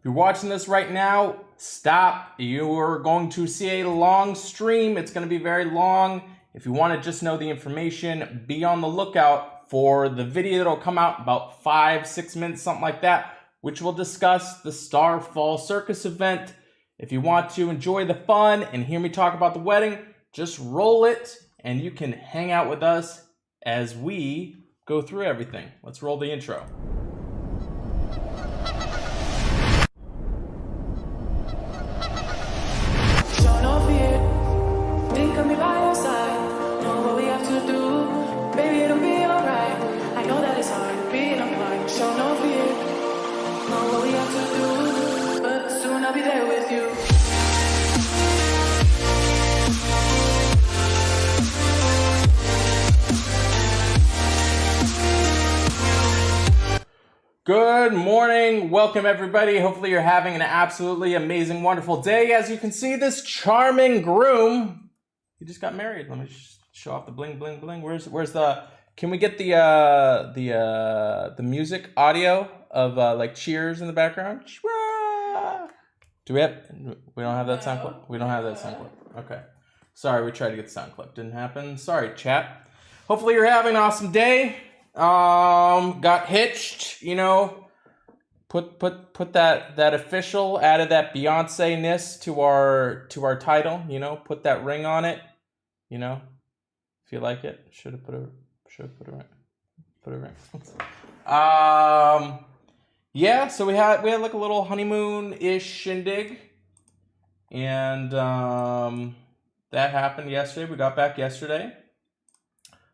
you're watching this right now, stop. You are going to see a long stream. It's going to be very long. If you want to just know the information, be on the lookout for the video that'll come out about 5-6 minutes, something like that, which will discuss the Starfall Circus event. If you want to enjoy the fun and hear me talk about the wedding, just roll it and you can hang out with us as we go through everything. Let's roll the intro. Show no fear, think of me by your side. Know what we have to do, baby, it'll be alright. I know that it's hard to be apart. Show no fear, know what we have to do, but soon I'll be there with you. Good morning, welcome everybody. Hopefully you're having an absolutely amazing, wonderful day. As you can see, this charming groom, he just got married. Let me show off the bling, bling, bling. Where's the? Can we get the music audio of like cheers in the background? Do we have? We don't have that sound clip. We don't have that sound clip. Okay. Sorry, we tried to get the sound clip. Didn't happen. Sorry, chat. Hopefully you're having an awesome day. Got hitched, you know, put that official, added that Beyonce-ness to our title, you know, put that ring on it, you know, if you like it, should have put a ring. Yeah, so we had like a little honeymoon-ish shindig, and, that happened yesterday. We got back yesterday.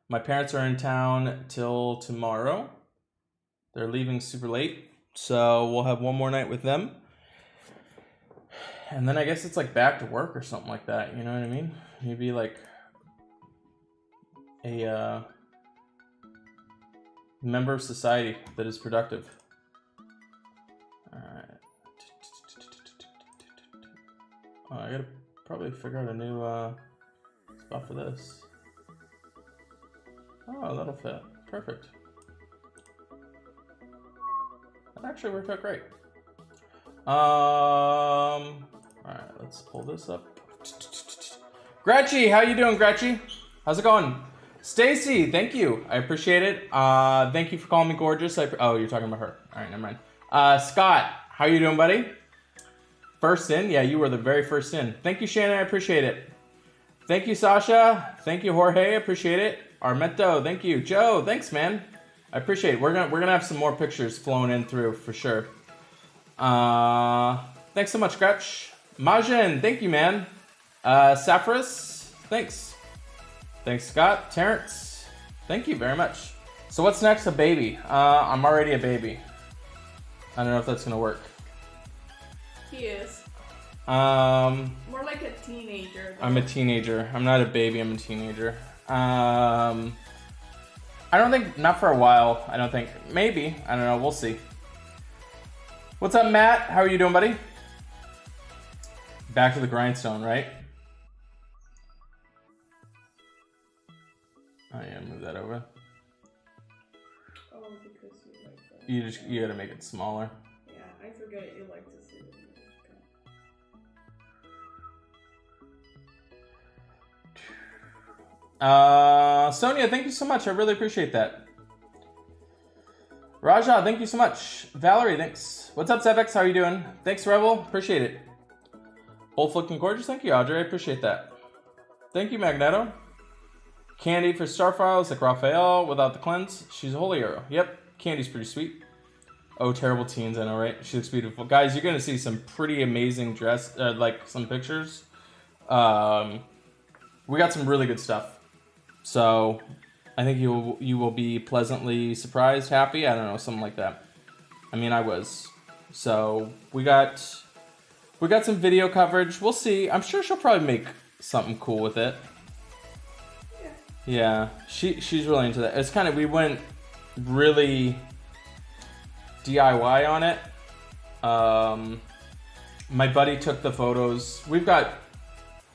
My parents are in town till tomorrow. They're leaving super late, so we'll have one more night with them. And then I guess it's like back to work or something like that, you know what I mean? Maybe like a member of society that is productive. Alright. Oh, I gotta probably figure out a new spot for this. Oh, that'll fit. Perfect. That actually worked out great. Alright, let's pull this up. Gretchy, how you doing, Gretchy? How's it going? Stacy, thank you. I appreciate it. Thank you for calling me gorgeous. Oh, you're talking about her. Alright, never mind. Scott, how you doing, buddy? First in? Yeah, you were the very first in. Thank you, Shannon. I appreciate it. Thank you, Sasha. Thank you, Jorge. I appreciate it. Armento, thank you. Joe, thanks, man. I appreciate it. We're gonna have some more pictures flowing in through for sure. Thanks so much, Gretch. Majin, thank you, man. Saffris, thanks. Thanks, Scott. Terrence, thank you very much. So what's next? A baby. I'm already a baby. I don't know if that's gonna work. He is. More like a teenager. Though. I'm a teenager. I'm not a baby, I'm a teenager. I don't think, not for a while, I don't think. Maybe, I don't know, we'll see. What's up, Matt? How are you doing, buddy? Back to the grindstone, right? Oh yeah, move that over. Oh, because you like that. You gotta make it smaller. Yeah, I forget you like to see it. Sonia, thank you so much. I really appreciate that. Raja, thank you so much. Valerie, thanks. What's up, Sevex? How are you doing? Thanks, Rebel. Appreciate it. Both looking gorgeous. Thank you, Audrey. I appreciate that. Thank you, Magneto. Candy for Starfall, like Raphael without the cleanse. She's a holy hero. Yep, Candy's pretty sweet. Oh, terrible teens, I know, right? She looks beautiful. Guys, you're going to see some pretty amazing dress, like some pictures. We got some really good stuff. So, I think you will be pleasantly surprised, happy. I don't know, something like that. I mean, I was. So, we got some video coverage. We'll see. I'm sure she'll probably make something cool with it. Yeah, she's really into that. It's kind of, we went really DIY on it. My buddy took the photos. We've got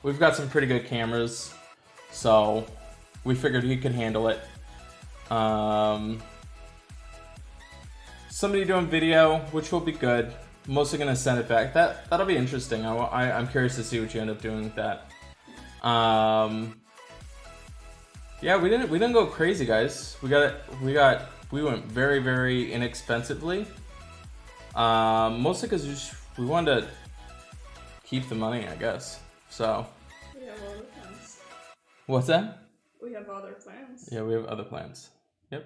some pretty good cameras, so we figured he could handle it. Somebody doing video, which will be good. mostly gonna send it back. That'll be interesting. I'm curious to see what you end up doing with that. Yeah, we didn't go crazy, guys. We went very, very inexpensively. Mostly because we wanted to keep the money, I guess. So. We have other plans. What's that? We have other plans. Yeah, we have other plans. Yep.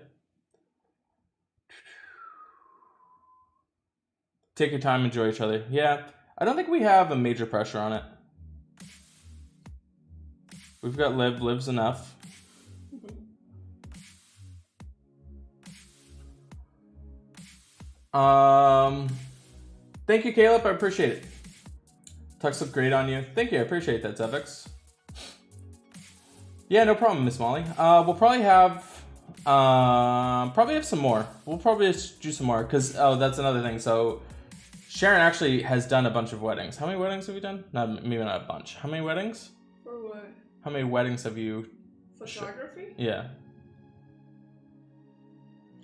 Take your time, enjoy each other. Yeah, I don't think we have a major pressure on it. We've got Liv's enough. Thank you, Caleb. I appreciate it. Tux look great on you. Thank you. I appreciate that, Zevix. Yeah, no problem, Miss Molly. We'll probably have some more. We'll probably just do some more because that's another thing. So Sharon actually has done a bunch of weddings. How many weddings have you done? Maybe not a bunch. How many weddings? For what? How many weddings have you? Photography? Yeah.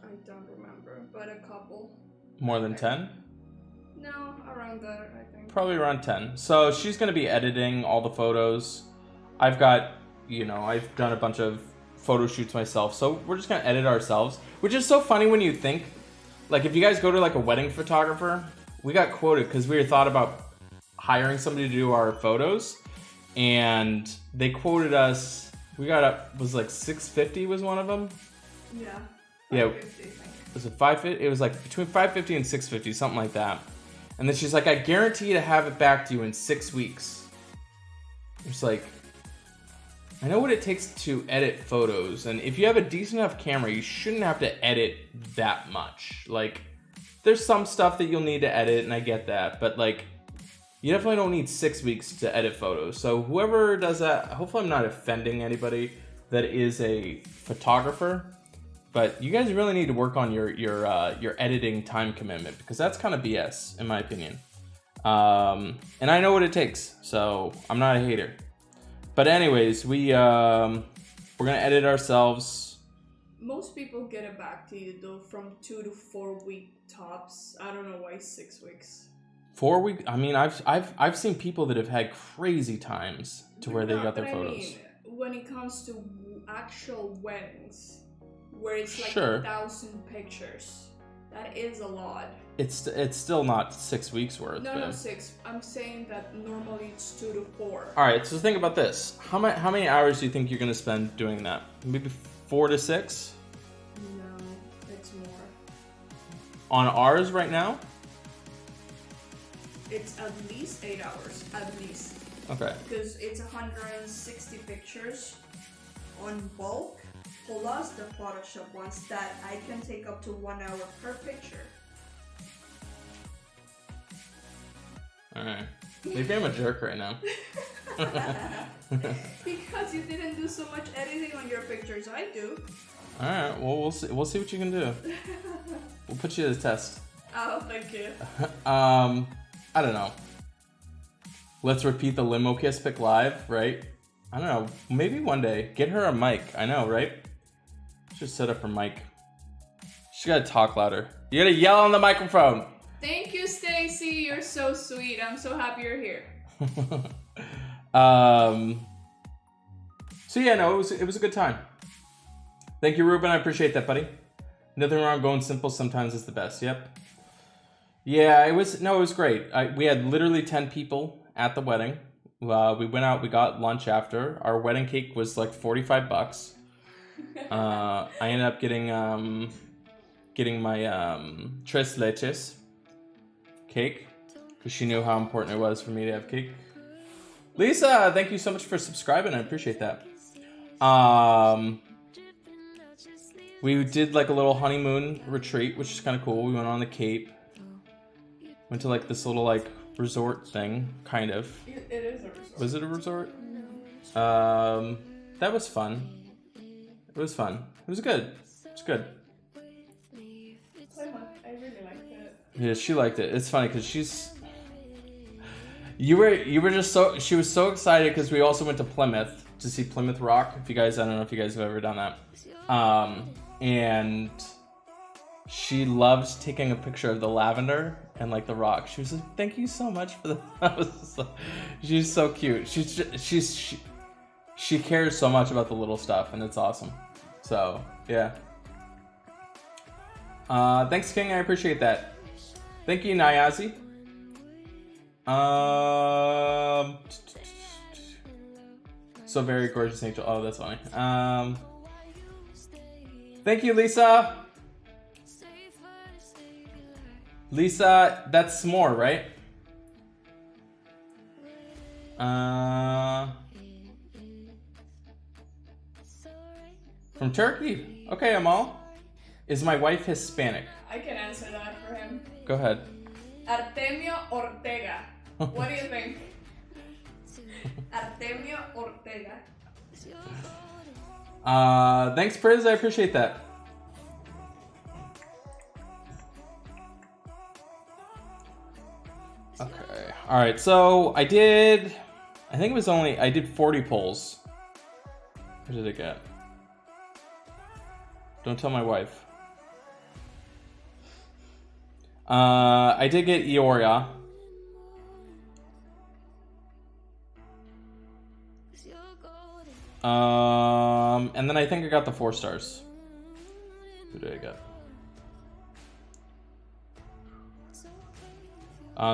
I don't remember, but a couple. More than 10? No, around there, I think. Probably around 10. So she's going to be editing all the photos. I've done a bunch of photo shoots myself. So we're just going to edit ourselves, which is so funny when you think, like if you guys go to like a wedding photographer, we got quoted because we thought about hiring somebody to do our photos and they quoted us, was like $650 was one of them. Yeah. Yeah. Was it $550? It was like between $550 and $650, something like that. And then she's like, I guarantee to have it back to you in 6 weeks. It's like, I know what it takes to edit photos. And if you have a decent enough camera, you shouldn't have to edit that much. Like, there's some stuff that you'll need to edit, and I get that. But like, you definitely don't need 6 weeks to edit photos. So whoever does that, hopefully I'm not offending anybody that is a photographer. But you guys really need to work on your editing time commitment because that's kind of BS in my opinion. And I know what it takes, so I'm not a hater. But anyways, we're gonna edit ourselves. Most people get it back to you though from 2 to 4 week tops. I don't know why 6 weeks. 4 weeks. I mean, I've seen people that have had crazy times to where they got their photos. I mean, when it comes to actual weddings. Where it's like sure. 1,000 pictures. That is a lot. It's still not 6 weeks worth. No, 6. I'm saying that normally it's 2 to 4. All right, so think about this. How many hours do you think you're gonna spend doing that? Maybe 4 to 6? No, it's more. On ours right now? It's at least 8 hours, at least. Okay. Because it's 160 pictures on bulk. Plus the Photoshop ones that I can take up to 1 hour per picture. Alright. Maybe I'm a jerk right now. Because you didn't do so much editing on your pictures, I do. Alright, well we'll see what you can do. We'll put you to the test. Oh, thank you. I don't know. Let's repeat the limo kiss pic live, right? I don't know. Maybe one day. Get her a mic. I know, right? Just set up her mic. She gotta talk louder. You gotta yell on the microphone. Thank you, Stacy. You're so sweet. I'm so happy you're here. So yeah, no, it was a good time. Thank you, Ruben. I appreciate that, buddy. Nothing wrong. Going simple sometimes is the best. Yep. Yeah, it was great. We had literally 10 people at the wedding. We went out. We got lunch after. Our wedding cake was like $45. I ended up getting my tres leches cake because she knew how important it was for me to have cake. Lisa, thank you so much for subscribing. I appreciate that. We did like a little honeymoon retreat, which is kind of cool. We went on the Cape. Went to like this little like resort thing, kind of. It is a resort. Was it a resort? That was fun. It was fun. It was good. It was good. I really liked it. Yeah, she liked it. It's funny because you were just she was so excited because we also went to Plymouth to see Plymouth Rock. I don't know if you guys have ever done that. And she loved taking a picture of the lavender and like The Rock. She was like, "Thank you so much for the." She's so cute. She cares so much about the little stuff, and it's awesome. So yeah. Thanks, King. I appreciate that. Thank you, Nyazi. So very gorgeous angel. Oh, that's funny. Thank you, Lisa. Lisa, that's s'more, right? From Turkey. Okay, Amal. Is my wife Hispanic? I can answer that for him. Go ahead. Artemio Ortega. What do you think? Artemio Ortega. Thanks, Priz. I appreciate that. Okay. All right. So I think it was I did 40 polls. What did I get? Don't tell my wife. I did get Eoria. And then I think I got the 4 stars. Who did I get?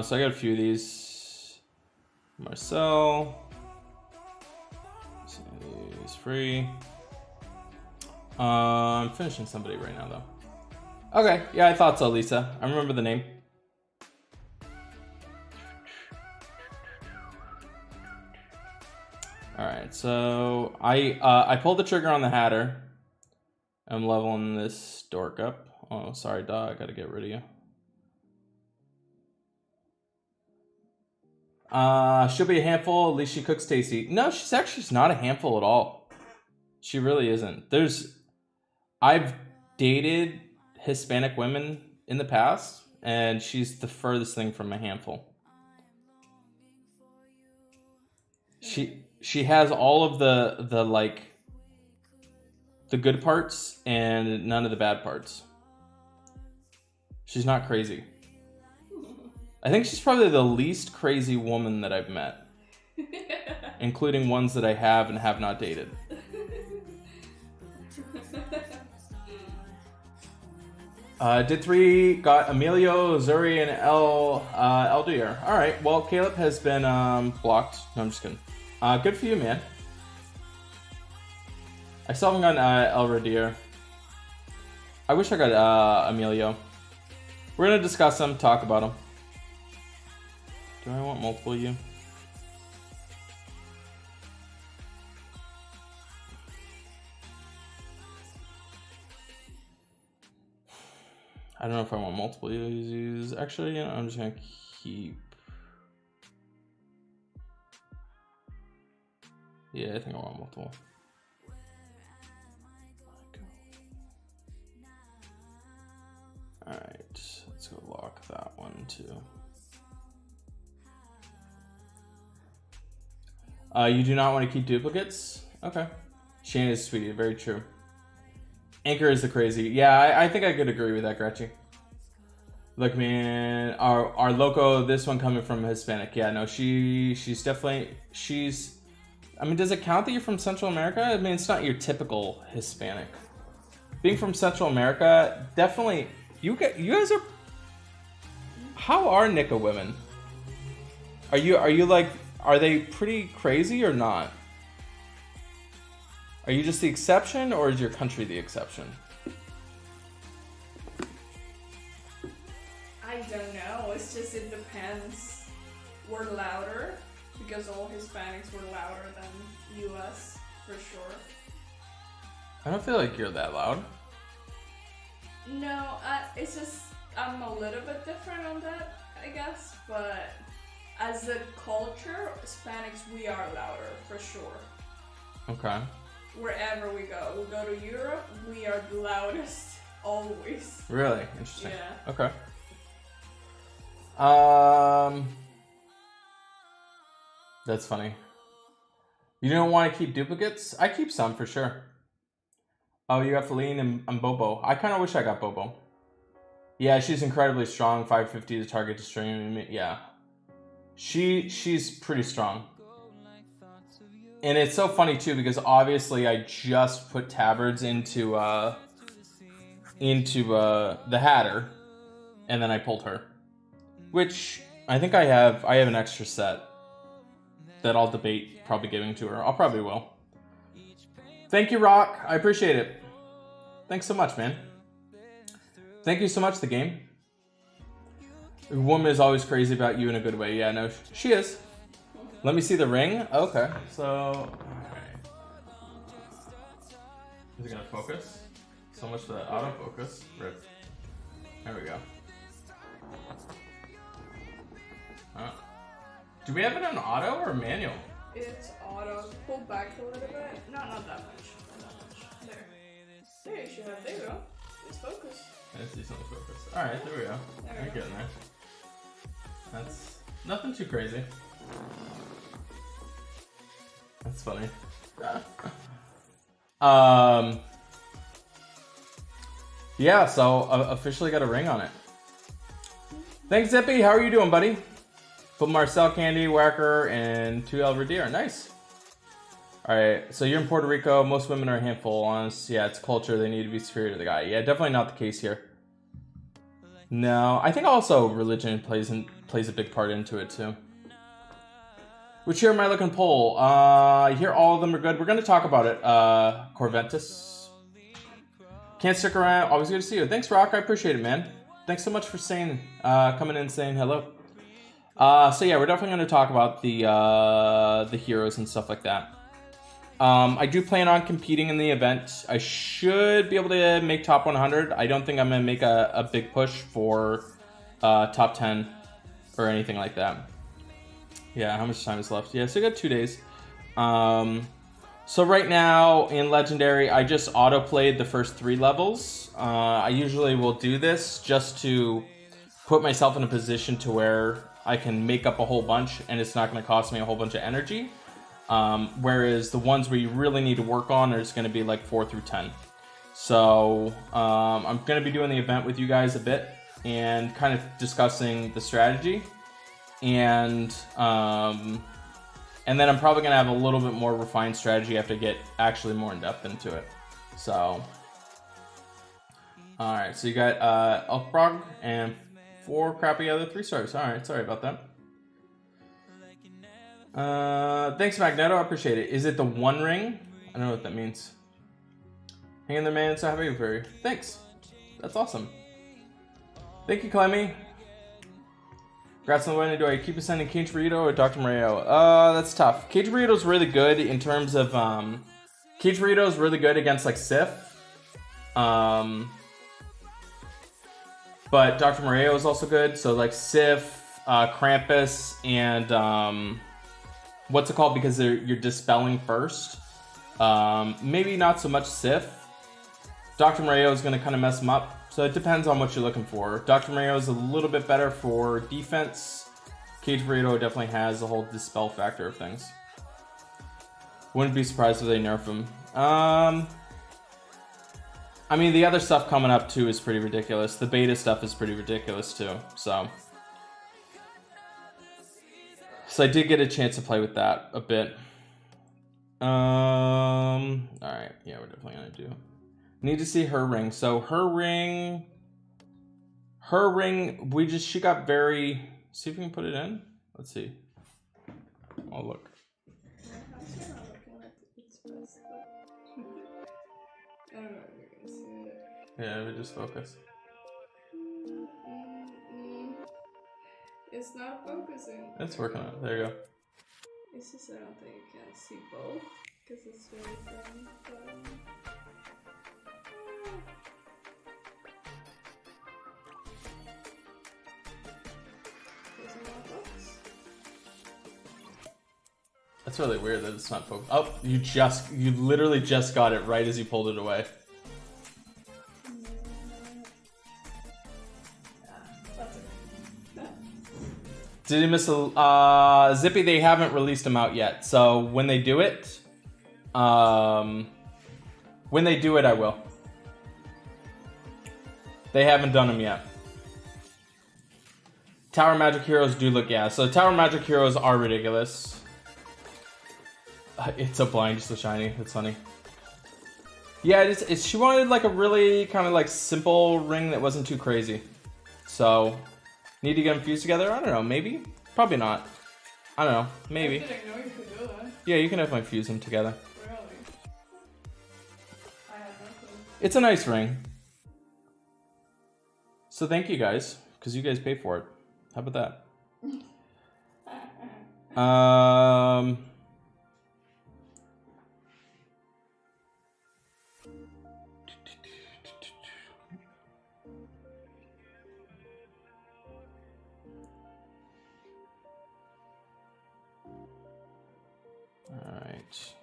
So I got a few of these. Marcel. He's free. I'm finishing somebody right now, though. Okay, yeah, I thought so, Lisa. I remember the name. Alright, so I pulled the trigger on the Hatter. I'm leveling this dork up. Oh, sorry, dog. I gotta get rid of you. She'll be a handful. At least she cooks tasty. No, she's actually not a handful at all. She really isn't. I've dated Hispanic women in the past, and she's the furthest thing from a handful. She has all of the like the good parts and none of the bad parts. She's not crazy. I think she's probably the least crazy woman that I've met, including ones that I have and have not dated. Did 3, got Emilio, Zuri, and Eldir. Alright, well, Caleb has been blocked. No, I'm just kidding. Good for you, man. I still haven't gotten Elradir. I wish I got Emilio. We're gonna discuss them, talk about them. Do I want multiple of you? I don't know if I want multiple of these. Actually, you know, I'm just gonna keep. Yeah, I think I want multiple. Alright, let's go lock that one too. You do not want to keep duplicates? Okay. Shane is sweet, very true. Anchor is the crazy. Yeah, I think I could agree with that, Gretchen. Look, man, our loco, this one coming from Hispanic. Yeah, no, she's definitely, I mean, does it count that you're from Central America? I mean, it's not your typical Hispanic. Being from Central America, definitely, you guys are, how are Nika women? Are you like, are they pretty crazy or not? Are you just the exception, or is your country the exception? I don't know. It's just, it depends. We're louder because all Hispanics were louder than US for sure. I don't feel like you're that loud. No, it's just I'm a little bit different on that, I guess. But as a culture, Hispanics, we are louder for sure. Okay. Wherever we go to Europe, we are the loudest always. Really interesting. Yeah. Okay. That's funny. You don't want to keep duplicates? I keep some for sure. Oh, you got Feline and Bobo. I kind of wish I got Bobo. Yeah, she's incredibly strong. 550 to target to stream. Yeah. She's pretty strong. And it's so funny too because obviously I just put tabards into the Hatter, and then I pulled her, which I think I have an extra set that I'll debate probably giving to her. I'll probably will. Thank you, Rock. I appreciate it. Thanks so much, man. Thank you so much, the game. The woman is always crazy about you in a good way. Yeah, no, she is. Let me see the ring. Okay, so... Alright. Is it gonna focus? So much for the autofocus. Rip. There we go. Do we have it on auto or manual? It's auto. Pull back a little bit. No, not that much. Not that much. There. There you should have. There you go. It's focus. I see something focus. Alright, there we go. We're getting there. That's nothing too crazy. That's funny. Yeah, so officially got a ring on it. Thanks, Zippy. How are you doing, buddy? Put Marcel Candy, Whacker, and 2 Elverdeer. Nice. Alright, so you're in Puerto Rico. Most women are a handful. Honest, yeah, it's culture. They need to be superior to the guy. Yeah, definitely not the case here. No, I think also religion plays a big part into it too. Which year am I looking poll? Here all of them are good. We're going to talk about it. Corventus. Can't stick around. Always good to see you. Thanks, Rock. I appreciate it, man. Thanks so much for saying, coming in and saying hello. So yeah, we're definitely going to talk about the heroes and stuff like that. I do plan on competing in the event. I should be able to make top 100. I don't think I'm going to make a big push for top 10 or anything like that. Yeah, how much time is left? Yeah, so I got 2 days. So right now in Legendary, I just auto-played the first 3 levels. I usually will do this just to put myself in a position to where I can make up a whole bunch and it's not going to cost me a whole bunch of energy. Whereas the ones where you really need to work on are just going to be like 4 through 10. So I'm going to be doing the event with you guys a bit and kind of discussing the strategy. And then I'm probably going to have a little bit more refined strategy after I get actually more in depth into it. So, alright, so you got Elfbrog and 4 crappy other 3 stars. Alright, sorry about that. Thanks, Magneto. I appreciate it. Is it the 1 ring? I don't know what that means. Hang in there, man. So happy for you. Thanks. That's awesome. Thank you, Clemmy. Congrats on the win. Do I keep ascending Cage Burrito or Dr. Mario? That's tough. Cage Burrito's really good in terms of Cage Burrito's really good against like Sif. But Dr. Mario is also good. So like Sif, Krampus, and what's it called? Because you're dispelling first. Maybe not so much Sif. Dr. Mario is going to kind of mess him up. So it depends on what you're looking for. Dr. Mario is a little bit better for defense. Cage Burrito definitely has the whole dispel factor of things. Wouldn't be surprised if they nerf him. I mean, the other stuff coming up too is pretty ridiculous. The beta stuff is pretty ridiculous too. So I did get a chance to play with that a bit. Alright, yeah, we're definitely gonna do. Need to see her ring. So her ring, she got very, see if we can put it in. Let's see. Oh, look. Yeah, we just focus. It's not focusing. It's working out. There you go. It's just I don't think you can see both because it's very thin. That's really weird that it's not focused. Oh, you literally just got it right as you pulled it away. Did he miss a Zippy? They haven't released them out yet. So when they do it, I will. They haven't done them yet. Tower Magic Heroes do look, yeah. So Tower Magic Heroes are ridiculous. It's so blind, just so shiny. That's funny. Yeah, it's she wanted like a really kind of like simple ring that wasn't too crazy. So, need to get them fused together? I don't know, maybe? Probably not. I don't know, maybe. I didn't know you could do that. Yeah, you can definitely fuse them together. Really? I have no clue. It's a nice ring. So thank you guys, because you guys pay for it. How about that? All right.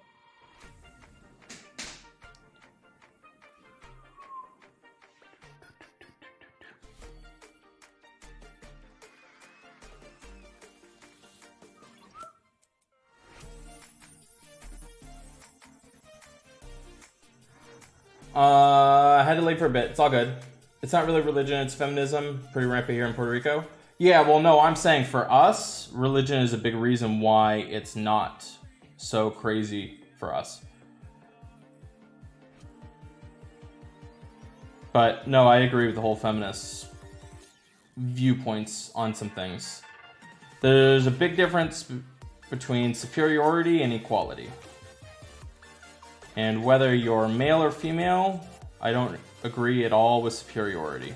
I had to leave for a bit. It's all good. It's not really religion, it's feminism. Pretty rampant here in Puerto Rico. Yeah, well, no, I'm saying for us, religion is a big reason why it's not so crazy for us. But no, I agree with the whole feminist viewpoints on some things. There's a big difference between superiority and equality. And whether you're male or female, I don't agree at all with superiority.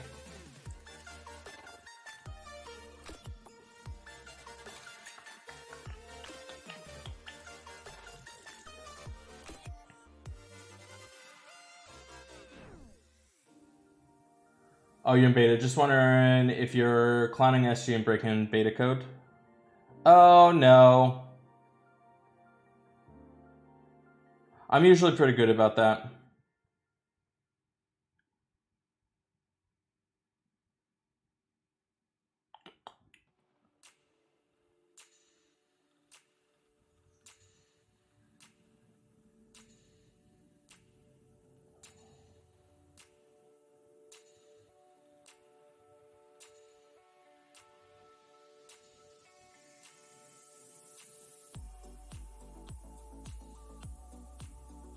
Oh, you're in beta. Just wondering if you're clowning SG and breaking beta code. Oh, no. I'm usually pretty good about that.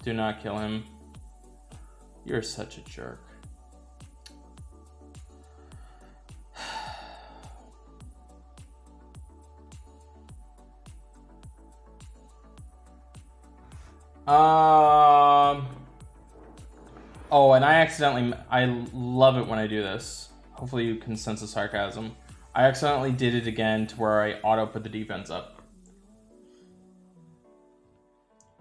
Do not kill him. You're such a jerk. Oh, and I love it when I do this. Hopefully you can sense the sarcasm. I accidentally did it again to where I auto put the defense up.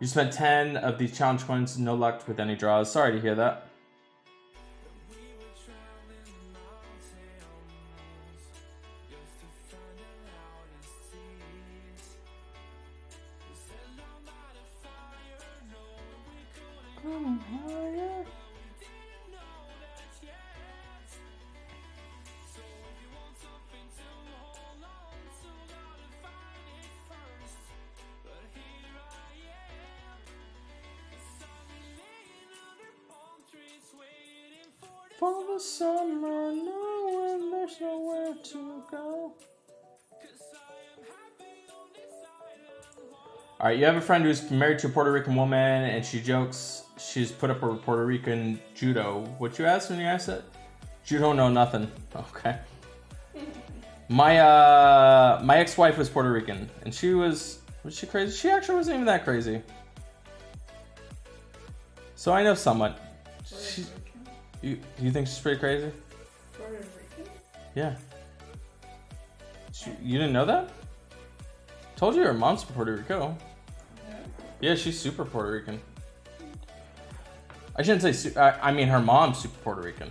You spent 10 of these challenge coins, no luck with any draws. Sorry to hear that. For the summer, knowing there's nowhere to go. Alright, you have a friend who's married to a Puerto Rican woman and she jokes she's put up her Puerto Rican judo. What you asked when you asked it? Judo know nothing. Okay. My ex-wife was Puerto Rican and she was she crazy? She actually wasn't even that crazy. So I know somewhat. You think she's pretty crazy? Puerto Rican? Yeah. You didn't know that? Told you her mom's from Puerto Rico. Yeah, she's super Puerto Rican. I shouldn't say I mean her mom's super Puerto Rican.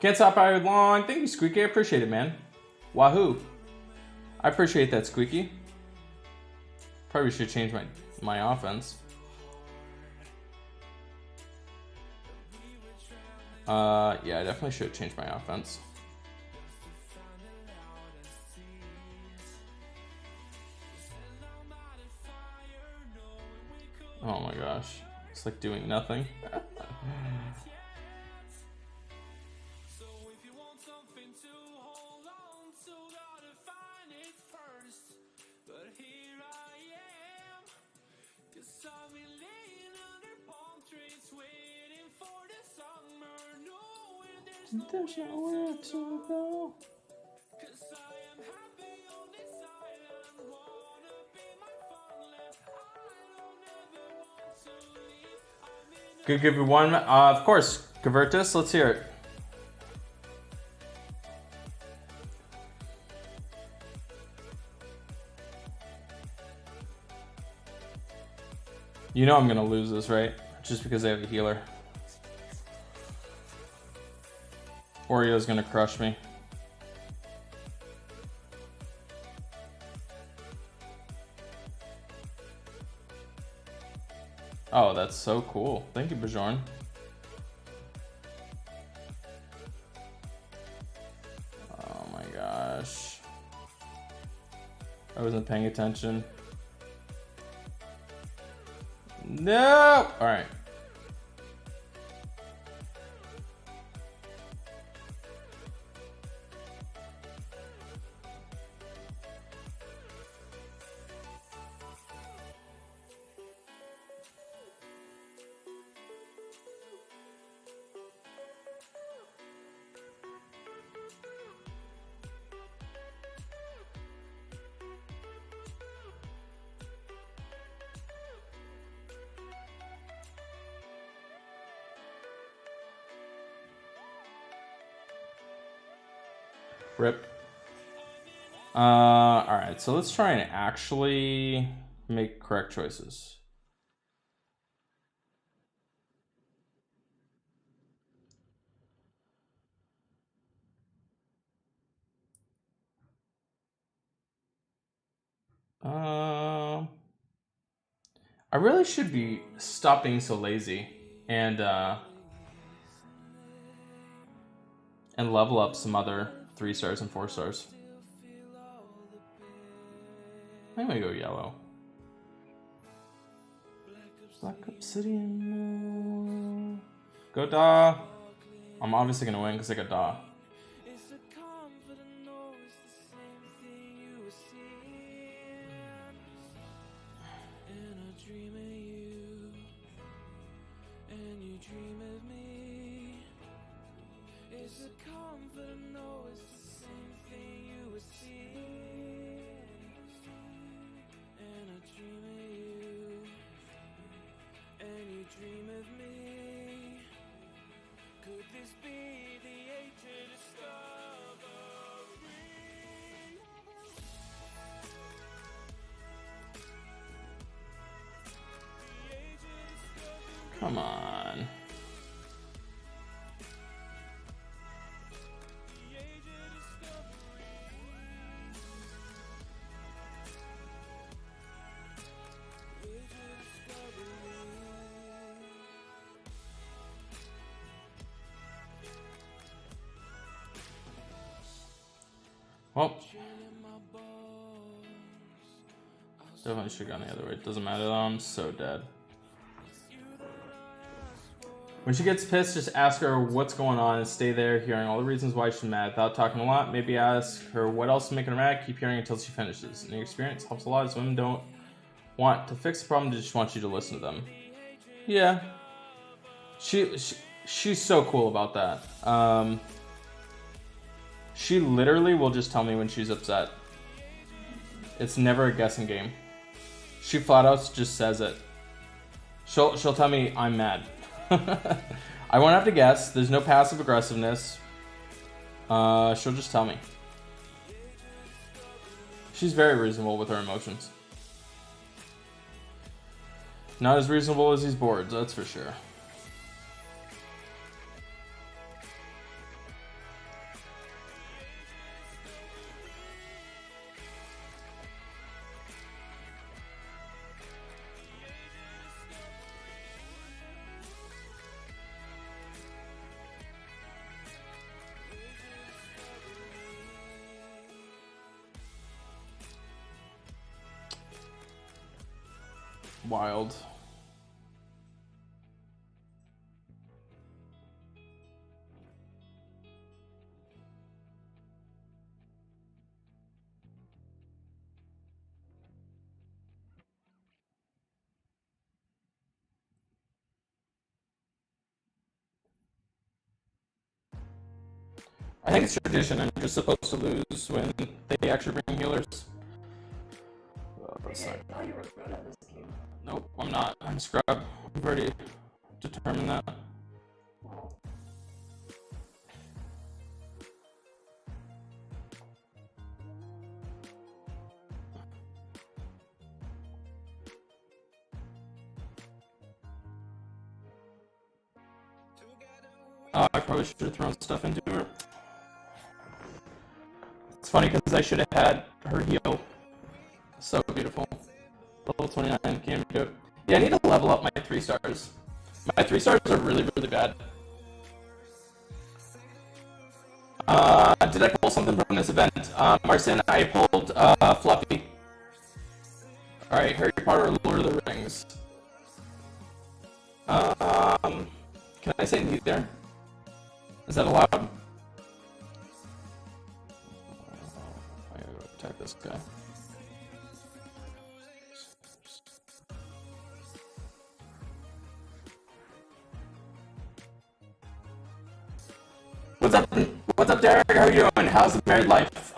Can't stop by long. Thank you, Squeaky. I appreciate it, man. Wahoo. I appreciate that, Squeaky. Probably should change my offense. Yeah, I definitely should change my offense. Oh my gosh. It's like doing nothing. There's nowhere to go. Good, give you one. Of course, Convertus. Let's hear it. You know I'm gonna lose this, right? Just because they have a healer. Oreo's gonna crush me. Oh, that's so cool. Thank you, Bajorn. Oh my gosh. I wasn't paying attention. No! Alright. Rip. Alright, so let's try and actually make correct choices. I really should be stop being so lazy and level up some other 3 stars and 4 stars. I'm gonna go yellow. Black Obsidian. Go Da. I'm obviously gonna win because I got Da. Come on. Well, definitely should have gone the other way. It doesn't matter though, I'm so dead. When she gets pissed, just ask her what's going on and stay there, hearing all the reasons why she's mad without talking a lot. Maybe ask her what else is making her mad. Keep hearing until she finishes. In your experience, helps a lot as women don't want to fix the problem, they just want you to listen to them. Yeah. She's so cool about that. She literally will just tell me when she's upset. It's never a guessing game. She flat out just says it. She'll tell me I'm mad. I won't have to guess. There's no passive aggressiveness. She'll just tell me. She's very reasonable with her emotions. Not as reasonable as these boards, that's for sure. Wild. I think it's tradition, and you're just supposed to lose when they actually bring healers. Okay, I thought you were good at this game. Nope, I'm not. I'm a scrub. I've already determined that. I probably should have thrown stuff into her. It's funny because I should have had her heal. So beautiful. Level 29, can't even do it. Yeah, I need to level up my 3 stars. My 3 stars are really, really bad. Did I pull something from this event? Marcin, I pulled Fluffy. Alright, Harry Potter, Lord of the Rings. Can I say neither? Is that allowed? I gotta go attack this guy. What's up? What's up, Derek? How are you doing? How's the married life?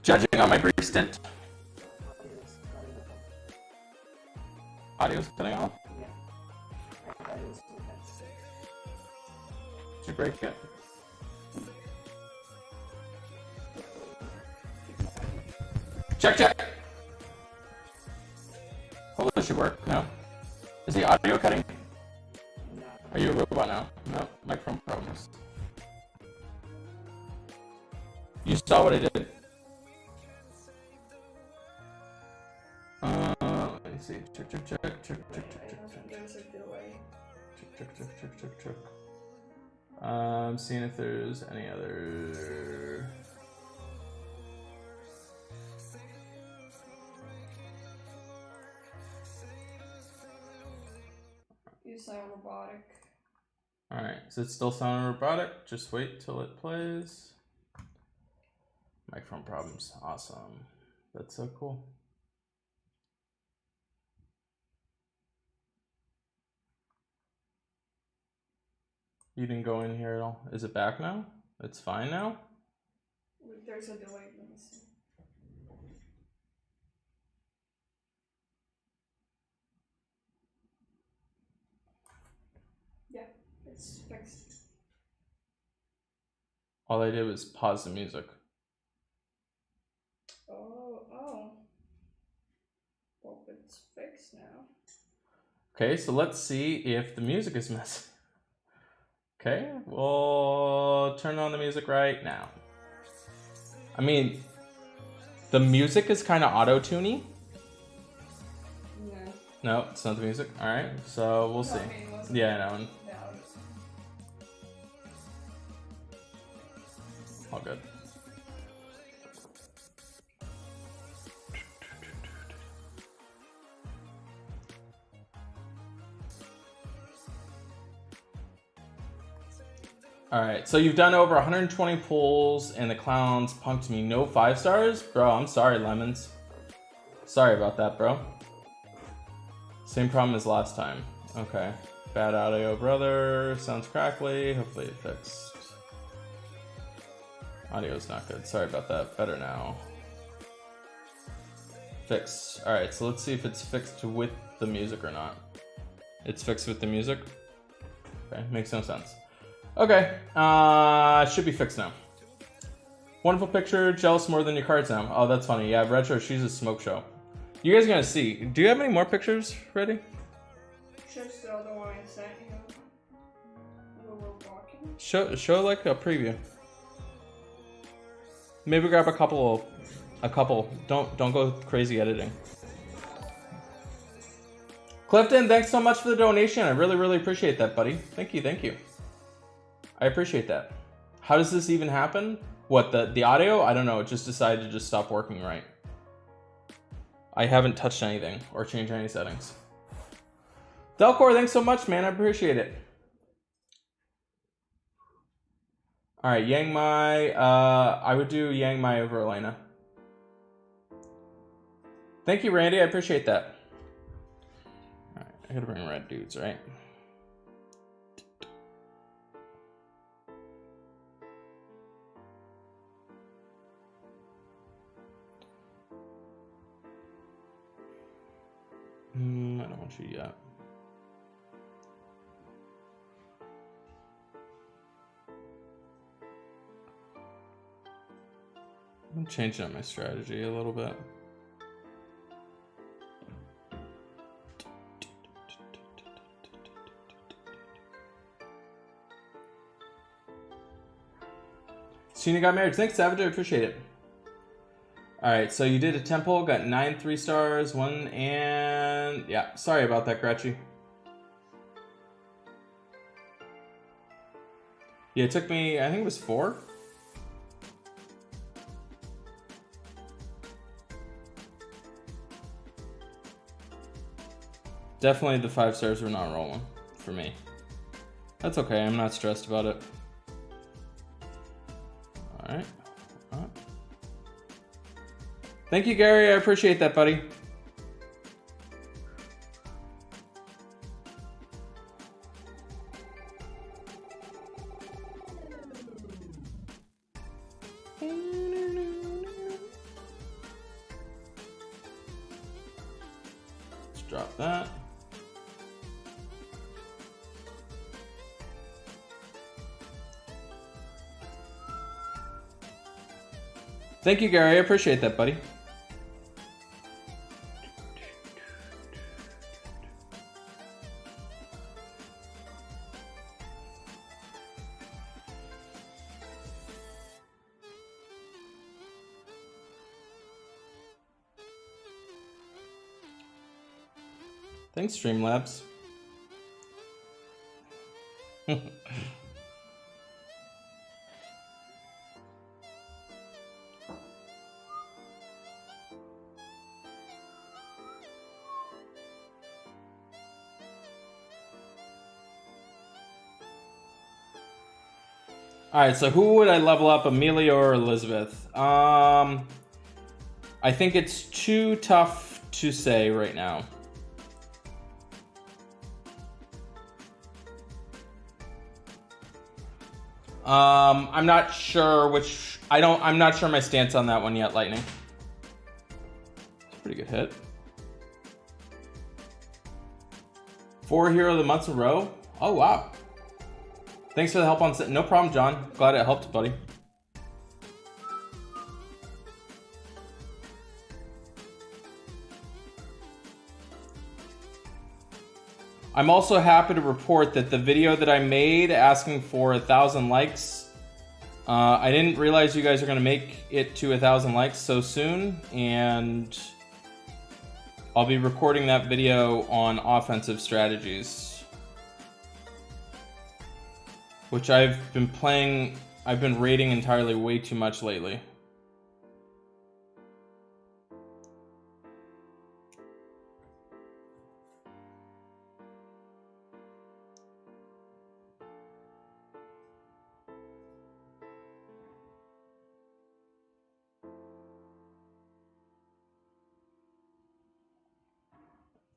Judging on my brief stint. Audio's cutting off. Did you break it? Check, check. Hopefully this should work. No. Is the audio cutting? Are you a robot now? No, microphone problems. You saw what I did. Let me see. Check, check, check, check, check, check, check, check. Seeing if there's any other. You sound robotic. Alright, so it's still sounding robotic. Just wait till it plays. Microphone problems. Awesome. That's so cool. You didn't go in here at all. Is it back now? It's fine now? There's a delay. Let me see. Yeah, it's fixed. All I did was pause the music. Oh. Well, it's fixed now. Okay, so let's see if the music is messing. Okay, we'll turn on the music right now. I mean, the music is kind of auto-tuney. No. No, it's not the music. All right, so we'll see. Yeah, I know. All good. Alright, so you've done over 120 pulls and the clowns punked me. No 5 stars? Bro, I'm sorry, Lemons. Sorry about that, bro. Same problem as last time. Okay. Bad audio, brother. Sounds crackly. Hopefully it fixed. Audio's not good. Sorry about that. Better now. Fixed. Alright, so let's see if it's fixed with the music or not. It's fixed with the music? Okay, makes no sense. Okay, should be fixed now. Wonderful picture, jealous more than your cards now. Oh, that's funny. Yeah, Retro, she's a smoke show. You guys are gonna see. Do you have any more pictures ready? Just the other one I sent you. We were walking. Show like a preview. Maybe grab a couple. Don't go crazy editing. Clifton, thanks so much for the donation. I really appreciate that, buddy. Thank you. I appreciate that. How does this even happen? What, the audio? I don't know. It just decided to just stop working right. I haven't touched anything or changed any settings. Delcor, thanks so much, man. I appreciate it. All right, Yang Mai. I would do Yang Mai over Elena. Thank you, Randy. I appreciate that. All right, I gotta bring red dudes, right? strategy yet. I'm changing up my strategy a little bit. Cena got married. Thanks, Savage. I appreciate it. Alright, so you did a temple, got 9 3 stars, 1 and... Yeah, sorry about that, Gretchy. Yeah, it took me, I think it was 4. Definitely the 5 stars were not rolling for me. That's okay, I'm not stressed about it. Alright. Thank you, Gary. I appreciate that, buddy. Let's drop that. Thank you, Gary. I appreciate that, buddy. Thanks, Streamlabs. Alright, so who would I level up, Emilio or Elizabeth? I think it's too tough to say right now. I'm not sure which... I'm not sure my stance on that one yet, Lightning. It's a pretty good hit. 4 Hero of the Months in a row? Oh, wow. Thanks for the help on... No problem, John. Glad it helped, buddy. I'm also happy to report that the video that I made asking for 1,000 likes, I didn't realize you guys are going to make it to 1,000 likes so soon, and I'll be recording that video on offensive strategies, which I've been rating entirely way too much lately.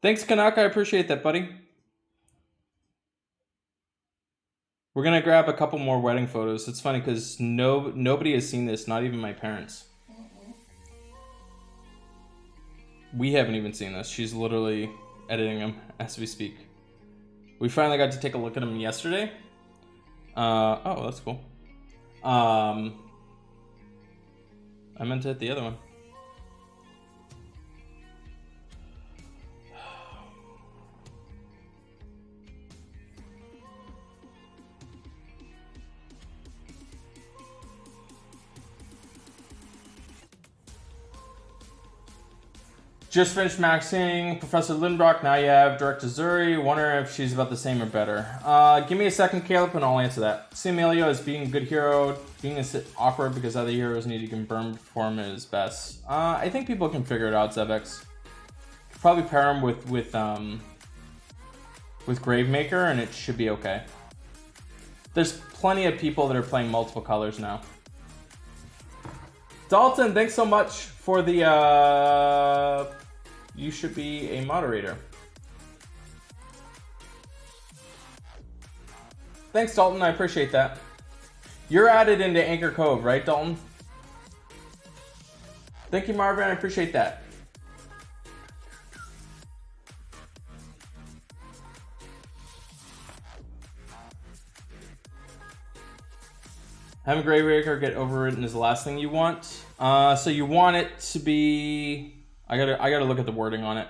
Thanks, Kanaka. I appreciate that, buddy. We're going to grab a couple more wedding photos. It's funny because nobody has seen this, not even my parents. We haven't even seen this. She's literally editing them as we speak. We finally got to take a look at them yesterday. Oh, that's cool. I meant to hit the other one. Just finished maxing Professor Lindbrock. Now you have Director Zuri. Wonder if she's about the same or better. Give me a second, Caleb, and I'll answer that. See Emilio as being a good hero, being awkward because other heroes need to confirm to perform his best. I think people can figure it out, Zebex. Probably pair him with Gravemaker, and it should be okay. There's plenty of people that are playing multiple colors now. Dalton, thanks so much for the you should be a moderator. Thanks, Dalton. I appreciate that. You're added into Anchor Cove, right, Dalton? Thank you, Marvin. I appreciate that. Having Gravemaker get overwritten is the last thing you want. So you want it to be... I gotta look at the wording on it.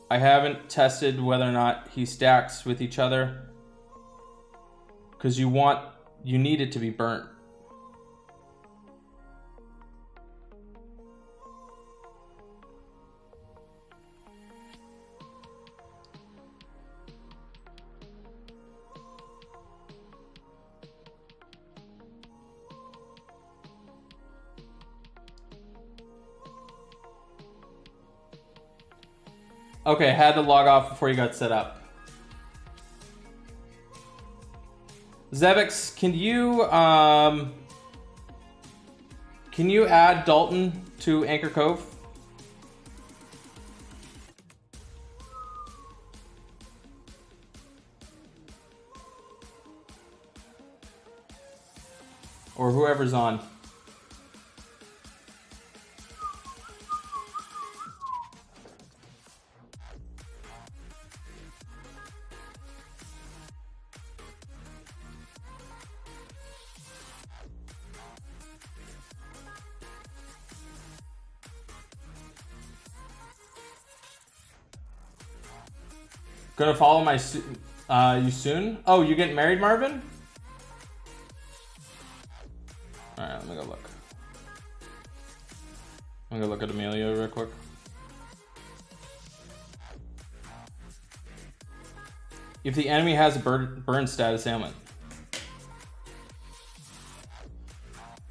I haven't tested whether or not he stacks with each other. Because you need it to be burnt. Okay, had to log off before you got set up. Zevix, can you add Dalton to Anchor Cove? Or whoever's on. Gonna follow my you soon? Oh, you getting married, Marvin? Alright, let me go look. I'm gonna look at Emilio real quick. If the enemy has a burn status ailment.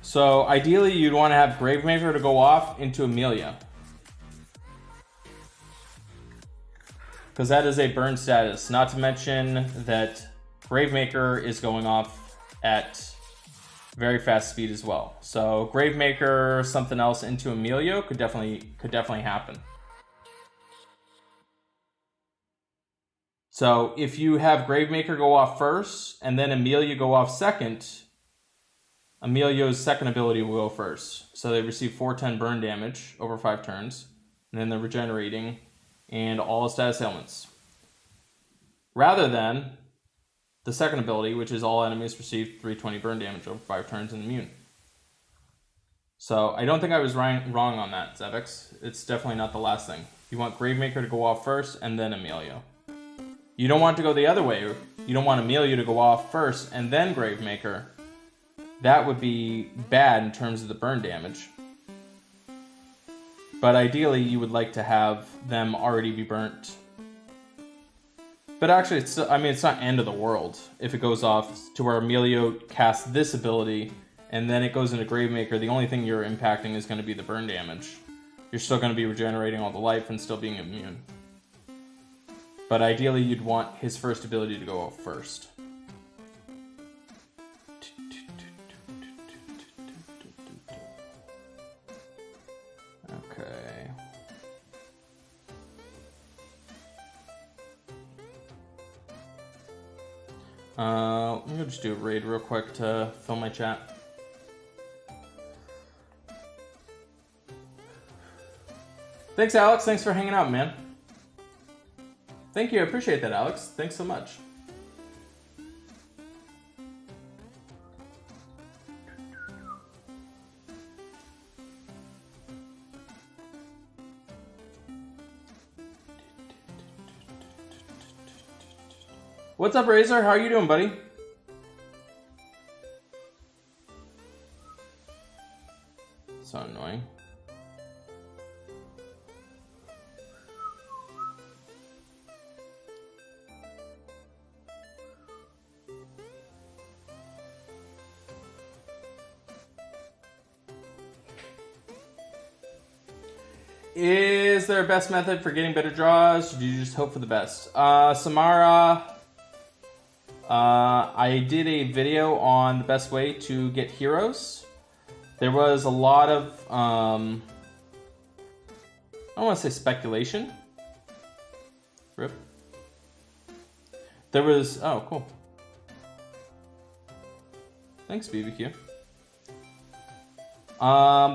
So ideally you'd want to have Gravemaker to go off into Emilio. Because that is a burn status. Not to mention that Gravemaker is going off at very fast speed as well. So Gravemaker, something else into Emilio could definitely happen. So if you have Gravemaker go off first and then Emilio go off second, Emilio's second ability will go first. So they receive 410 burn damage over 5 turns, and then they're regenerating and all status ailments. Rather than the second ability, which is all enemies receive 320 burn damage over 5 turns and immune. So I don't think I was wrong on that, Zevix. It's definitely not the last thing. You want Gravemaker to go off first and then Emilio. You don't want to go the other way. You don't want Emilio to go off first and then Gravemaker. That would be bad in terms of the burn damage. But ideally, you would like to have them already be burnt. But actually, it's not end of the world if it goes off to where Emilio casts this ability and then it goes into Gravemaker. The only thing you're impacting is going to be the burn damage. You're still going to be regenerating all the life and still being immune. But ideally, you'd want his first ability to go off first. Okay. I'm gonna just do a raid real quick to fill my chat. Thanks, Alex. Thanks for hanging out, man. Thank you. I appreciate that, Alex. Thanks so much. What's up, Razor? How are you doing, buddy? So annoying. Is there a best method for getting better draws? Or do you just hope for the best? Samara, I did a video on the best way to get heroes. There was a lot of, I don't want to say speculation. Rip. There was, oh, cool. Thanks, BBQ.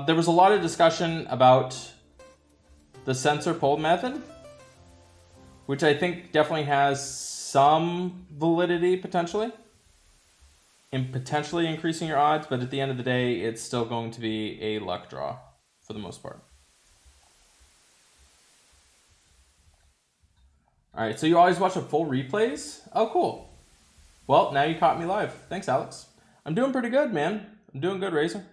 There was a lot of discussion about the sensor pull method, which I think definitely has some validity potentially, and potentially increasing your odds, but at the end of the day, it's still going to be a luck draw for the most part. All right, so you always watch the full replays? Oh, cool. Well, now you caught me live. Thanks, Alex. I'm doing pretty good, man. I'm doing good, Razor.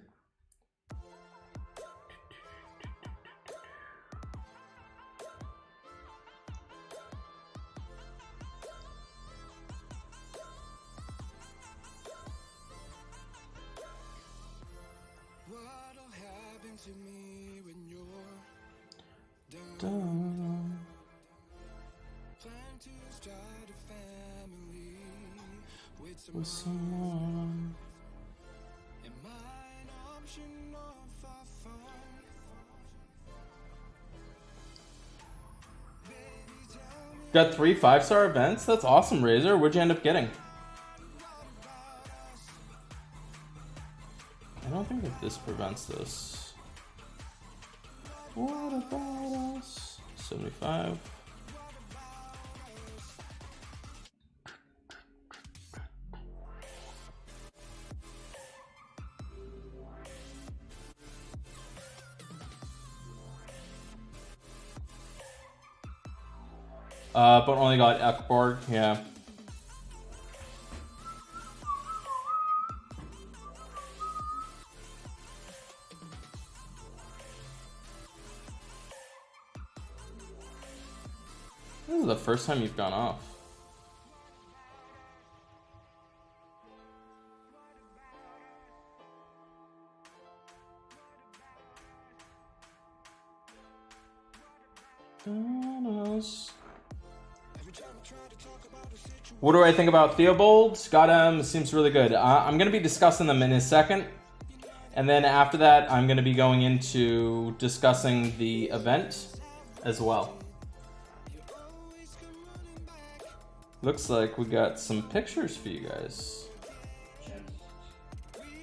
What'll happen to me when you're done? Dun. Plan to start a family with With someone. someone. Am I an option or far from? Baby, tell me Got 3 5-star events? That's awesome, Razor. What'd you end up getting? I don't think that this prevents this. What about us? 75. But only got Ekborg, yeah. This is the first time you've gone off. What do I think about Theobald? Got him. Seems really good. I'm going to be discussing them in a second. And then after that, I'm going to be going into discussing the event as well. Looks like we got some pictures for you guys.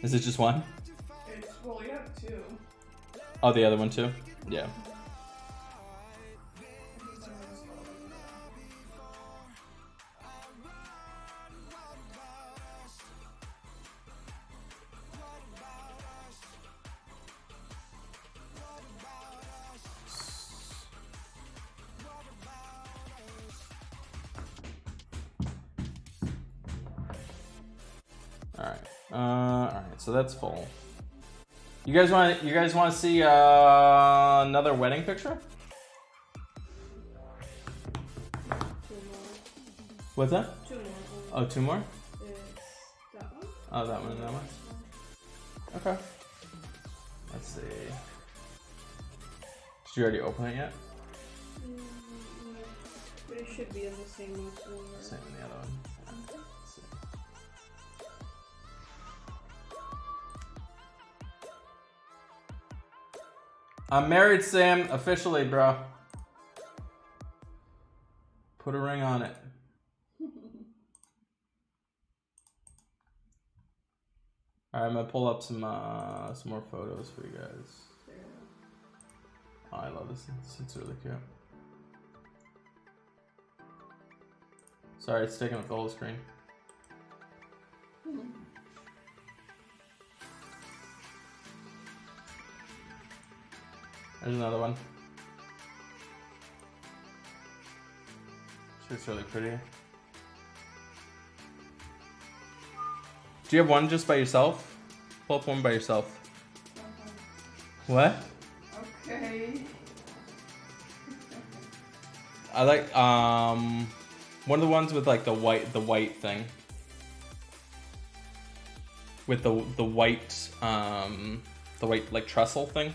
Is it just one? Well, we have 2. Oh, the other one too? Yeah. Alright, so that's full. You guys want to see another wedding picture? 2 more. What's that? 2 more. Oh, 2 more? It's that one. Oh, that one and that one. Okay. Let's see. Did you already open it yet? No. But it should be in the same one. Same in the other one. Let's see. I'm married, Sam, officially, bro. Put a ring on it. Alright, I'm gonna pull up some more photos for you guys. Oh, I love this. It's really cute. Sorry, it's taking up the whole screen. There's another one. She's really pretty. Do you have one just by yourself? Pull up one by yourself. What? Okay. I like one of the ones with like the white thing. With the white like trestle thing.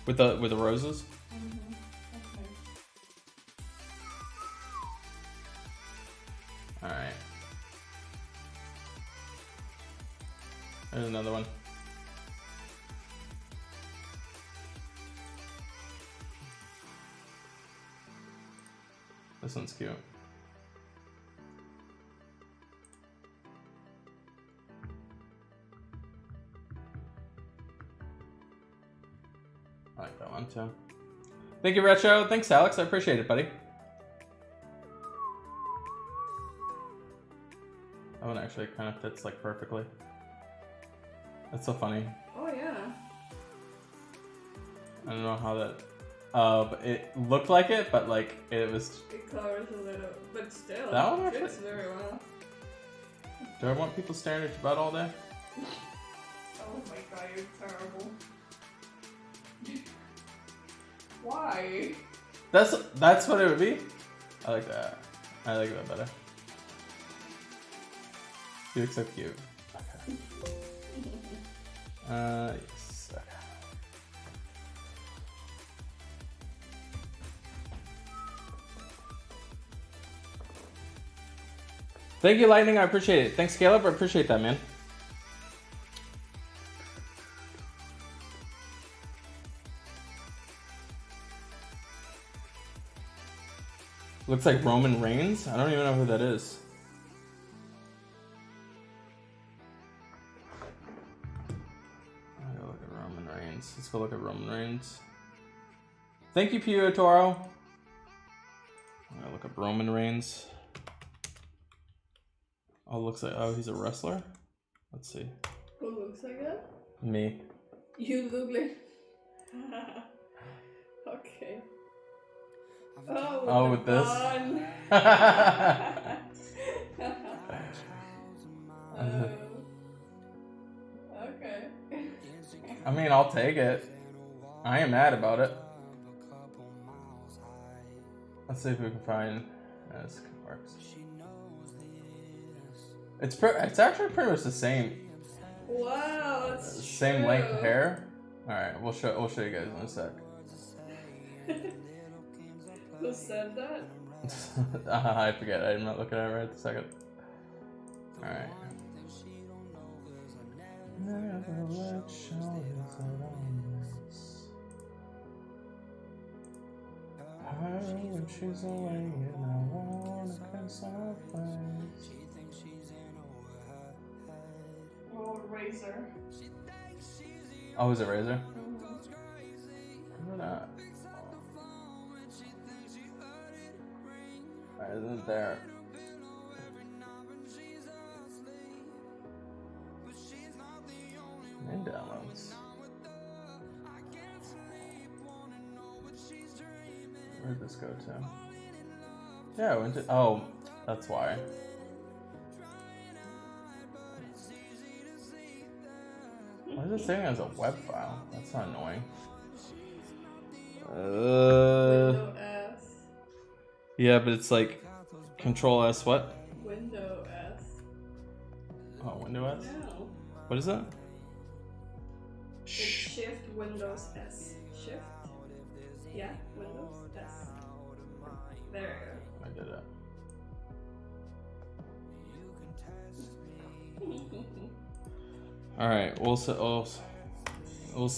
With the roses. Okay. All right. There's another one. This one's cute. I like that one too. Thank you, Retro. Thanks, Alex. I appreciate it, buddy. actually kind of fits like perfectly. That's so funny. Oh yeah. I don't know how that. But it looked like it, but like it was. It covers a little, but still. That one it actually- fits very well. Do I want people staring at your butt all day? Oh my god, you're terrible. Why? That's what it would be. I like that. I like that better. You look so cute. Okay. Yes. Okay. Thank you, Lightning. I appreciate it. Thanks, Caleb. I appreciate that, man. Looks like Roman Reigns. I don't even know who that is. I gotta look at Roman Reigns. Let's go look at Roman Reigns. Thank you, Pio Toro. I'm gonna look up Roman Reigns. Oh, looks like he's a wrestler. Let's see. Who looks like that? Me. You look like. Okay. Oh, with this? Okay. I mean, I'll take it. I ain't mad about it. Let's see if we can find this works. It's actually pretty much the same. Wow, that's Same true. length hair. All right, we'll show you guys in a sec. Who said that? I forget. I'm not looking at it right this second. All right. Never let shoulders around. Her when she's away and I wanna kiss her face. Oh, razor. Oh, is it Razor? Remember that? Why isn't it there? Main downloads. Where'd this go to? Yeah, I went to. Oh, that's why. Why is it saying as a web file? That's not annoying. Window S. Yeah, but it's like Control S what? Window S. Oh, Window S? No. What is that? It's Shift Windows S. Shift? Yeah, Windows S. There I did it. you go. All right, we'll see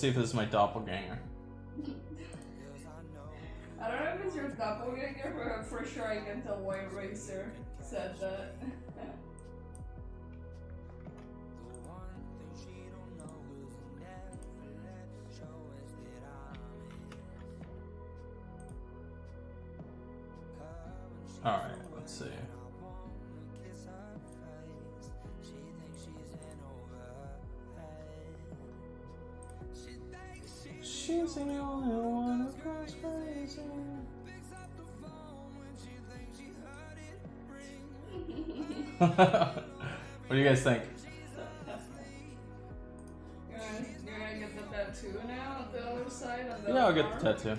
if this is my doppelganger. I don't know if it's your doppelganger, but for sure I can tell why Racer said that. All right, let's see. She's the only one who goes crazy. What do you guys think? You're gonna get the tattoo now on the other side? On the Yeah, I'll other get the arm? tattoo.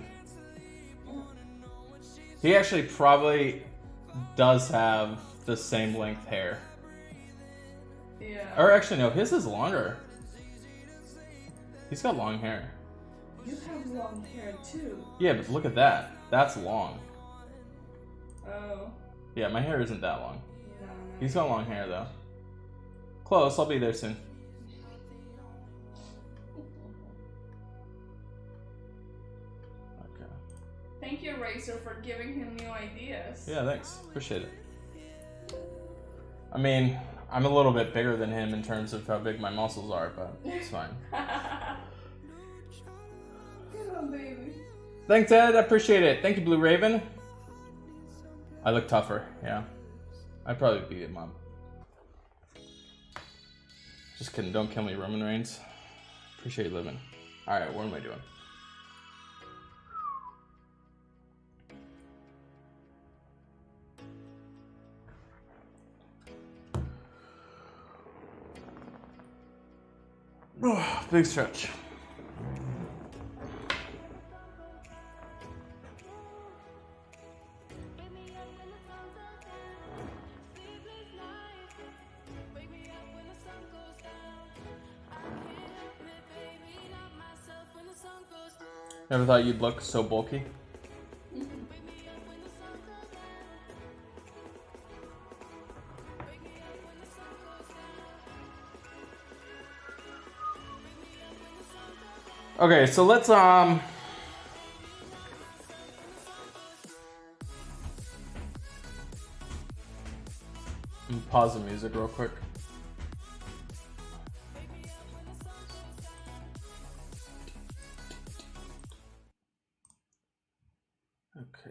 He actually probably does have the same length hair. Yeah. Or actually, no, his is longer. He's got long hair. You have long hair too. Yeah, but look at that. That's long. Oh. Yeah, my hair isn't that long. No, no. He's got long hair though. Close, I'll be there soon. Okay. Thank you, Racer, for giving him new ideas. Yeah, thanks. Appreciate it. I mean, I'm a little bit bigger than him in terms of how big my muscles are, but it's fine. Come on, baby. Thanks, Ed. I appreciate it. Thank you, Blue Raven. I look tougher, yeah. I'd probably beat him up. Just kidding. Don't kill me, Roman Reigns. Appreciate living. All right, what am I doing? Oh, big stretch. Never thought you'd look so bulky. Okay, so let's pause the music real quick. Okay.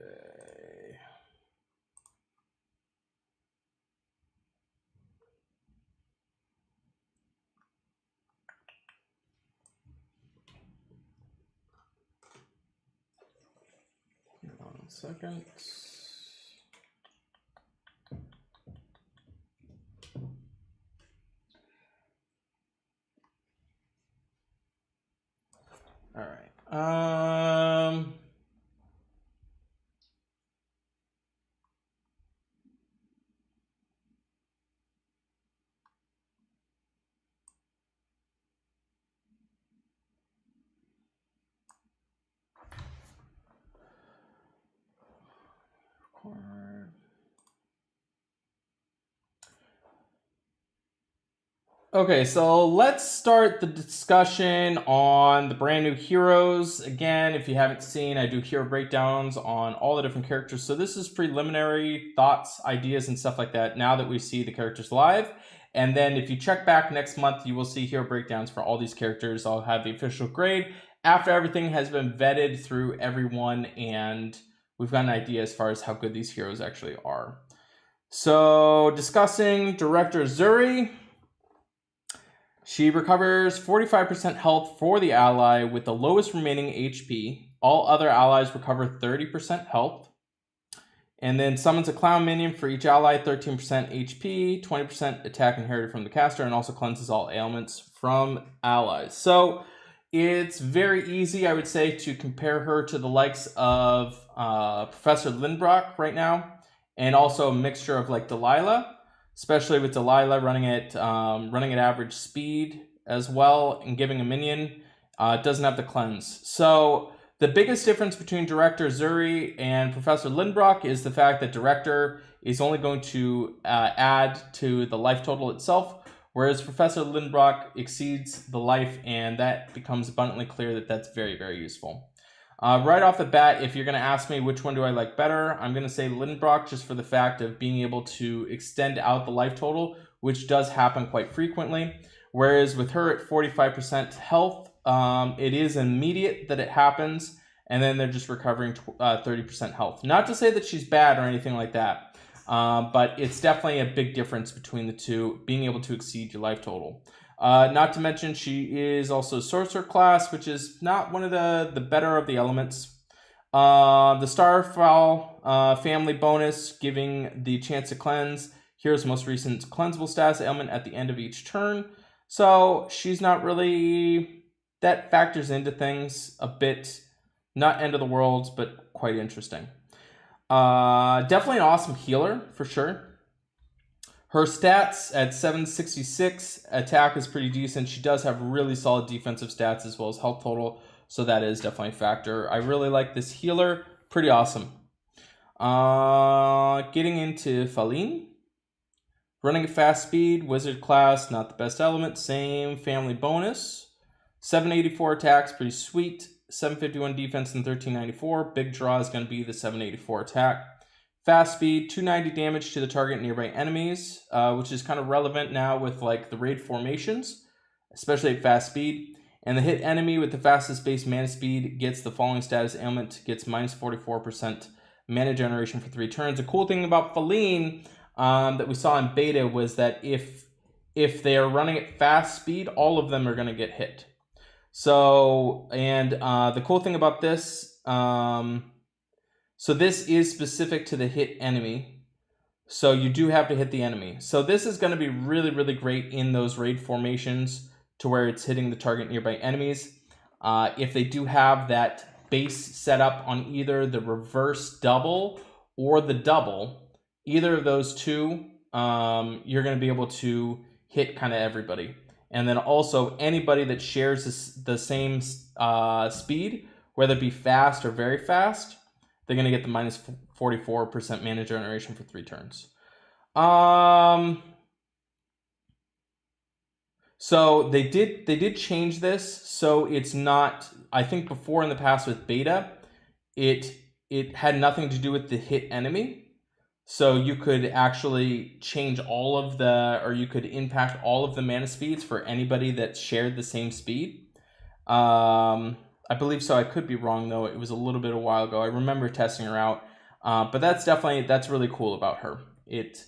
One second. All right. Okay, so let's start the discussion on the brand new heroes. Again, if you haven't seen, I do hero breakdowns on all the different characters. So this is preliminary thoughts, ideas, and stuff like that now that we see the characters live. And then if you check back next month, you will see hero breakdowns for all these characters. I'll have the official grade after everything has been vetted through everyone and we've got an idea as far as how good these heroes actually are. So discussing Director Zuri. She recovers 45% health for the ally with the lowest remaining HP. All other allies recover 30% health. And then summons a clown minion for each ally, 13% HP, 20% attack inherited from the caster, and also cleanses all ailments from allies. So it's very easy, I would say, to compare her to the likes of Professor Lindbrock right now, and also a mixture of like Delilah. Especially with Delilah running at average speed as well and giving a minion. It doesn't have the cleanse. So the biggest difference between Director Zuri and Professor Lindbrock is the fact that Director is only going to add to the life total itself, whereas Professor Lindbrock exceeds the life, and that becomes abundantly clear that that's very, very useful. Right off the bat, if you're going to ask me which one do I like better, I'm going to say Lindbrock just for the fact of being able to extend out the life total, which does happen quite frequently. Whereas with her at 45% health, it is immediate that it happens, and then they're just recovering 30% health. Not to say that she's bad or anything like that, but it's definitely a big difference between the two, being able to exceed your life total. Not to mention she is also sorcerer class, which is not one of the better of the elements. The Starfall family bonus, giving the chance to cleanse. Here's most recent cleansable status ailment at the end of each turn. So she's not really, that factors into things a bit, not end of the world, but quite interesting. Definitely an awesome healer for sure. Her stats at 766, attack is pretty decent. She does have really solid defensive stats as well as health total, so that is definitely a factor. I really like this healer, pretty awesome. Getting into Faline. Running at fast speed, wizard class, not the best element, same family bonus. 784 attacks, pretty sweet. 751 defense and 1394. Big draw is going to be the 784 attack. Fast speed, 290 damage to the target nearby enemies, which is kind of relevant now with like the raid formations, especially at fast speed. And the hit enemy with the fastest base mana speed gets the following status ailment, gets minus 44% mana generation for 3 turns. The cool thing about Faline that we saw in beta was that if if they are running at fast speed, all of them are going to get hit. So, and the cool thing about this, so this is specific to the hit enemy. So you do have to hit the enemy. So this is going to be really, really great in those raid formations to where it's hitting the target nearby enemies. If they do have that base set up on either the reverse double or the double, either of those two, you're going to be able to hit kind of everybody. And then also anybody that shares the same speed, whether it be fast or very fast, they're going to get the minus 44% mana generation for 3 turns. So they did change this, so it's not, I think before in the past with beta, it had nothing to do with the hit enemy. So you could actually change all of the, or you could impact all of the mana speeds for anybody that shared the same speed. I believe so. I could be wrong though. It was a little bit a while ago. I remember testing her out. But that's really cool about her. It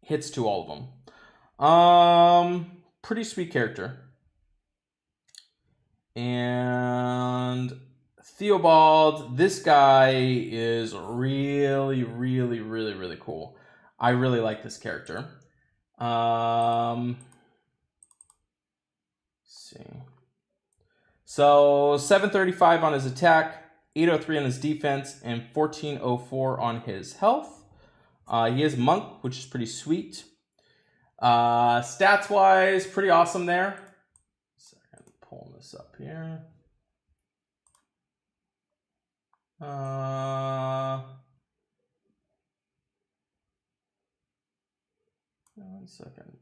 hits to all of them. Pretty sweet character. And Theobald, this guy is really, really, really, really cool. I really like this character. Let's see. So 735 on his attack, 803 on his defense, and 1404 on his health. He is Monk, which is pretty sweet. Stats-wise, pretty awesome there. Second, pulling this up here. 1 second.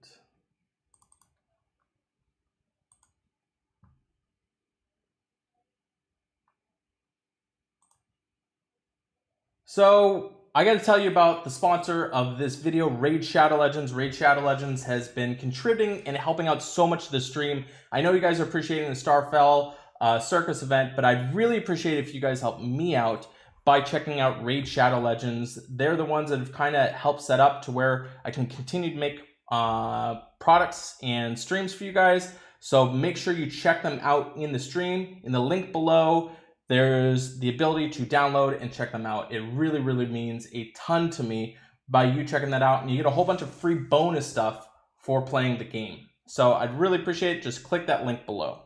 So I got to tell you about the sponsor of this video, Raid Shadow Legends. Raid Shadow Legends has been contributing and helping out so much to the stream. I know you guys are appreciating the Starfall Circus event, but I'd really appreciate it if you guys help me out by checking out Raid Shadow Legends. They're the ones that have kind of helped set up to where I can continue to make products and streams for you guys. So make sure you check them out in the stream. In the link below, there's the ability to download and check them out. It really, really means a ton to me by you checking that out, and you get a whole bunch of free bonus stuff for playing the game. So I'd really appreciate it. Just click that link below.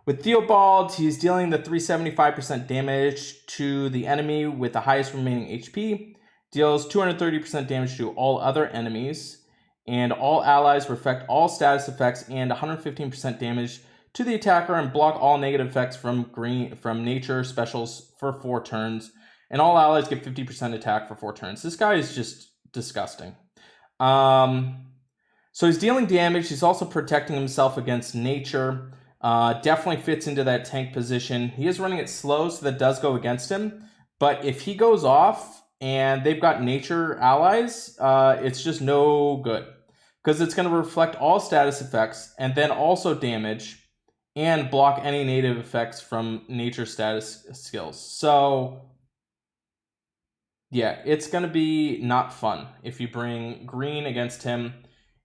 With Theobald, he's dealing the 375% damage to the enemy with the highest remaining HP, deals 230% damage to all other enemies, and all allies reflect all status effects and 115% damage to the attacker and block all negative effects from nature specials for 4 turns. And all allies get 50% attack for 4 turns. This guy is just disgusting. So he's dealing damage. He's also protecting himself against nature. Definitely fits into that tank position. He is running it slow, so that does go against him. But if he goes off and they've got nature allies, it's just no good. Because it's going to reflect all status effects and then also damage and block any native effects from nature status skills. So, yeah, it's going to be not fun if you bring green against him.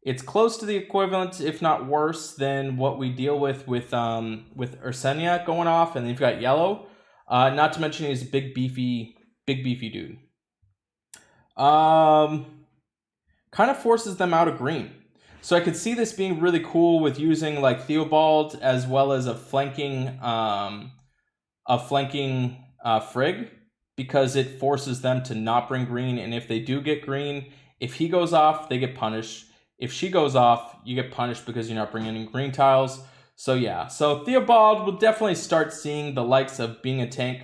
It's close to the equivalent, if not worse, than what we deal with Ursenia going off, and then you've got yellow. Not to mention he's a big beefy dude. Kind of forces them out of green. So I could see this being really cool with using like Theobald as well as a flanking Frigg, because it forces them to not bring green. And if they do get green, if he goes off, they get punished. If she goes off, you get punished because you're not bringing in green tiles. So yeah, so Theobald will definitely start seeing the likes of being a tank.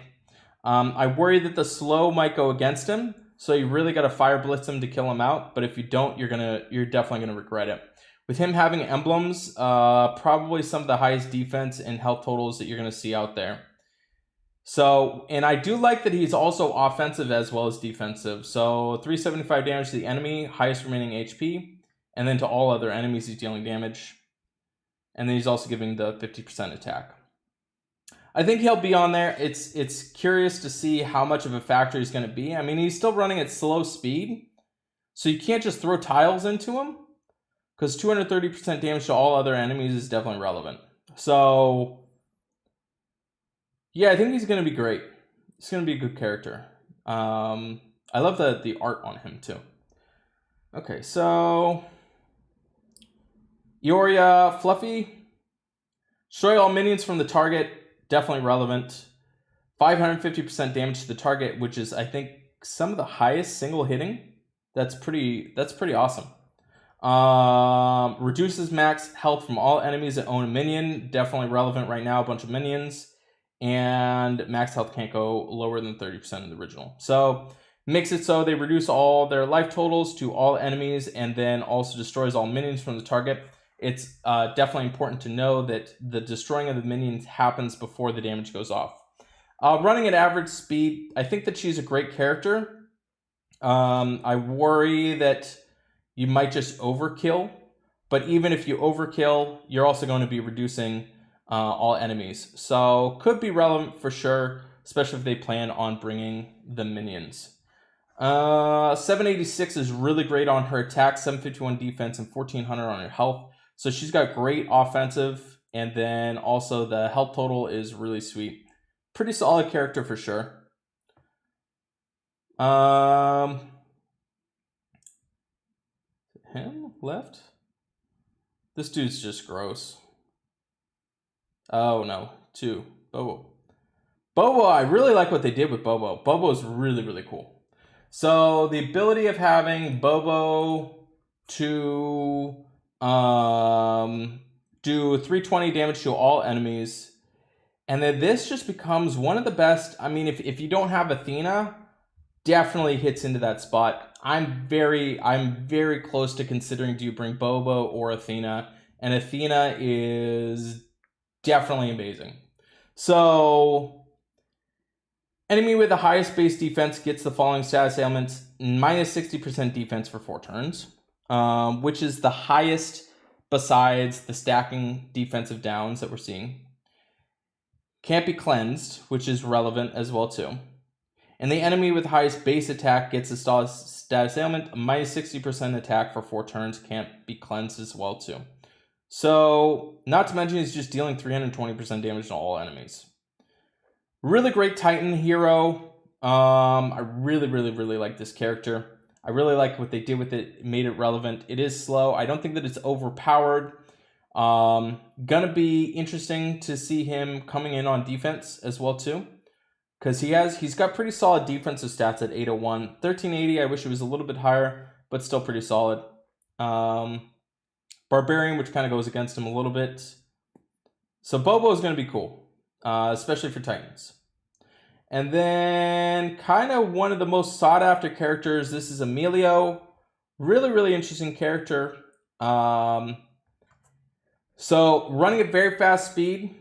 I worry that the slow might go against him. So you really got to fire blitz him to kill him out. But if you don't, you're definitely gonna regret it. With him having emblems, probably some of the highest defense and health totals that you're gonna see out there. So, and I do like that he's also offensive as well as defensive. So 375 damage to the enemy, highest remaining HP, and then to all other enemies he's dealing damage. And then he's also giving the 50% attack. I think he'll be on there. It's curious to see how much of a factor he's going to be. I mean, he's still running at slow speed, so you can't just throw tiles into him, because 230% damage to all other enemies is definitely relevant. So, yeah, I think he's going to be great. He's going to be a good character. I love the art on him, too. Okay, so... Ioria, Fluffy. Destroy all minions from the target. Definitely relevant. 550% damage to the target, which is, I think, some of the highest single hitting. That's pretty awesome. Reduces max health from all enemies that own a minion. Definitely relevant right now. A bunch of minions. And max health can't go lower than 30% in the original. So makes it so they reduce all their life totals to all enemies, and then also destroys all minions from the target. It's definitely important to know that the destroying of the minions happens before the damage goes off. Running at average speed, I think that she's a great character. I worry that you might just overkill, but even if you overkill, you're also going to be reducing all enemies. So could be relevant for sure, especially if they plan on bringing the minions. 786 is really great on her attack, 751 defense, and 1400 on her health. So she's got great offensive, and then also the health total is really sweet. Pretty solid character for sure. Him left? This dude's just gross. Oh no, 2. Bobo. Bobo, I really like what they did with Bobo. Bobo's really, really cool. So the ability of having Bobo to do 320 damage to all enemies, and then this just becomes one of the best. I mean, if you don't have Athena, definitely hits into that spot. I'm very close to considering, do you bring Bobo or Athena? And Athena is definitely amazing. So, enemy with the highest base defense gets the following status ailments: minus 60% defense for 4 turns, which is the highest besides the stacking defensive downs that we're seeing. Can't be cleansed, which is relevant as well too. And the enemy with the highest base attack gets a status ailment, minus 60% attack for 4 turns, can't be cleansed as well too. So, not to mention he's just dealing 320% damage to all enemies. Really great Titan hero. I really like this character. I really like what they did with it. It made it relevant. It is slow. I don't think that it's overpowered. Gonna be interesting to see him coming in on defense as well too, because he's got pretty solid defensive stats at 801. 1380, I wish it was a little bit higher, but still pretty solid. Barbarian, which kind of goes against him a little bit. So Bobo is going to be cool, especially for Titans. And then kind of one of the most sought after characters, this is Emilio. Really interesting character. So running at very fast speed.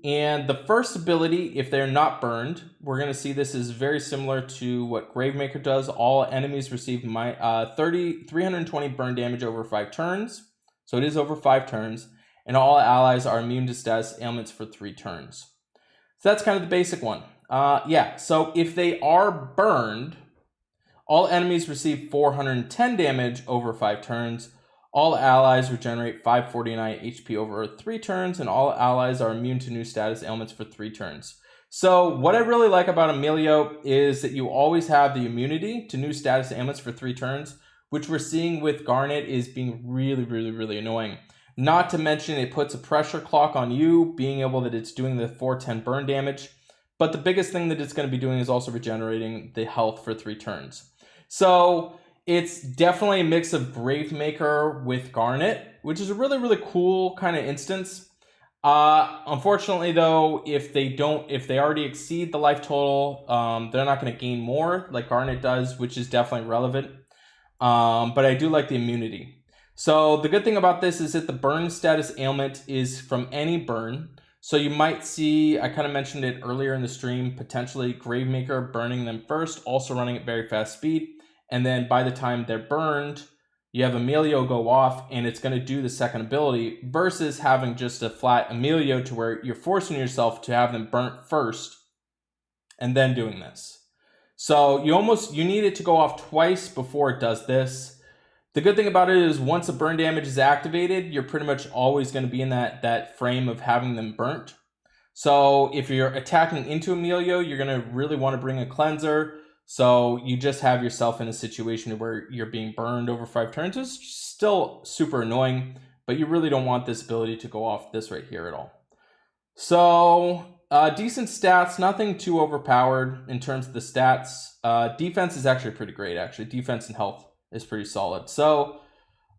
And the first ability, if they're not burned, we're going to see this is very similar to what Gravemaker does. All enemies receive 320 burn damage over 5 turns. So it is over 5 turns. And all allies are immune to status ailments for 3 turns. So that's kind of the basic one. So if they are burned, all enemies receive 410 damage over 5 turns. All allies regenerate 549 HP over 3 turns, and all allies are immune to new status ailments for 3 turns. So what I really like about Emilio is that you always have the immunity to new status ailments for 3 turns, which we're seeing with Garnet is being really annoying. Not to mention it puts a pressure clock on you, being able that it's doing the 410 burn damage. But the biggest thing that it's going to be doing is also regenerating the health for 3 turns. So it's definitely a mix of Gravemaker with Garnet, which is a really cool kind of instance. Unfortunately, though, if they already exceed the life total, they're not going to gain more like Garnet does, which is definitely relevant. But I do like the immunity. So the good thing about this is that the burn status ailment is from any burn. So you might see, I kind of mentioned it earlier in the stream, potentially Gravemaker burning them first, also running at very fast speed. And then by the time they're burned, you have Emilio go off and it's going to do the second ability versus having just a flat Emilio to where you're forcing yourself to have them burnt first and then doing this. So you need it to go off twice before it does this. The good thing about it is once a burn damage is activated, you're pretty much always going to be in that frame of having them burnt. So if you're attacking into Emilio, you're going to really want to bring a cleanser. So you just have yourself in a situation where you're being burned over 5 turns. It's still super annoying, but you really don't want this ability to go off this right here at all. So decent stats, nothing too overpowered in terms of the stats. Defense is actually pretty great, actually. Defense and health is pretty solid. So,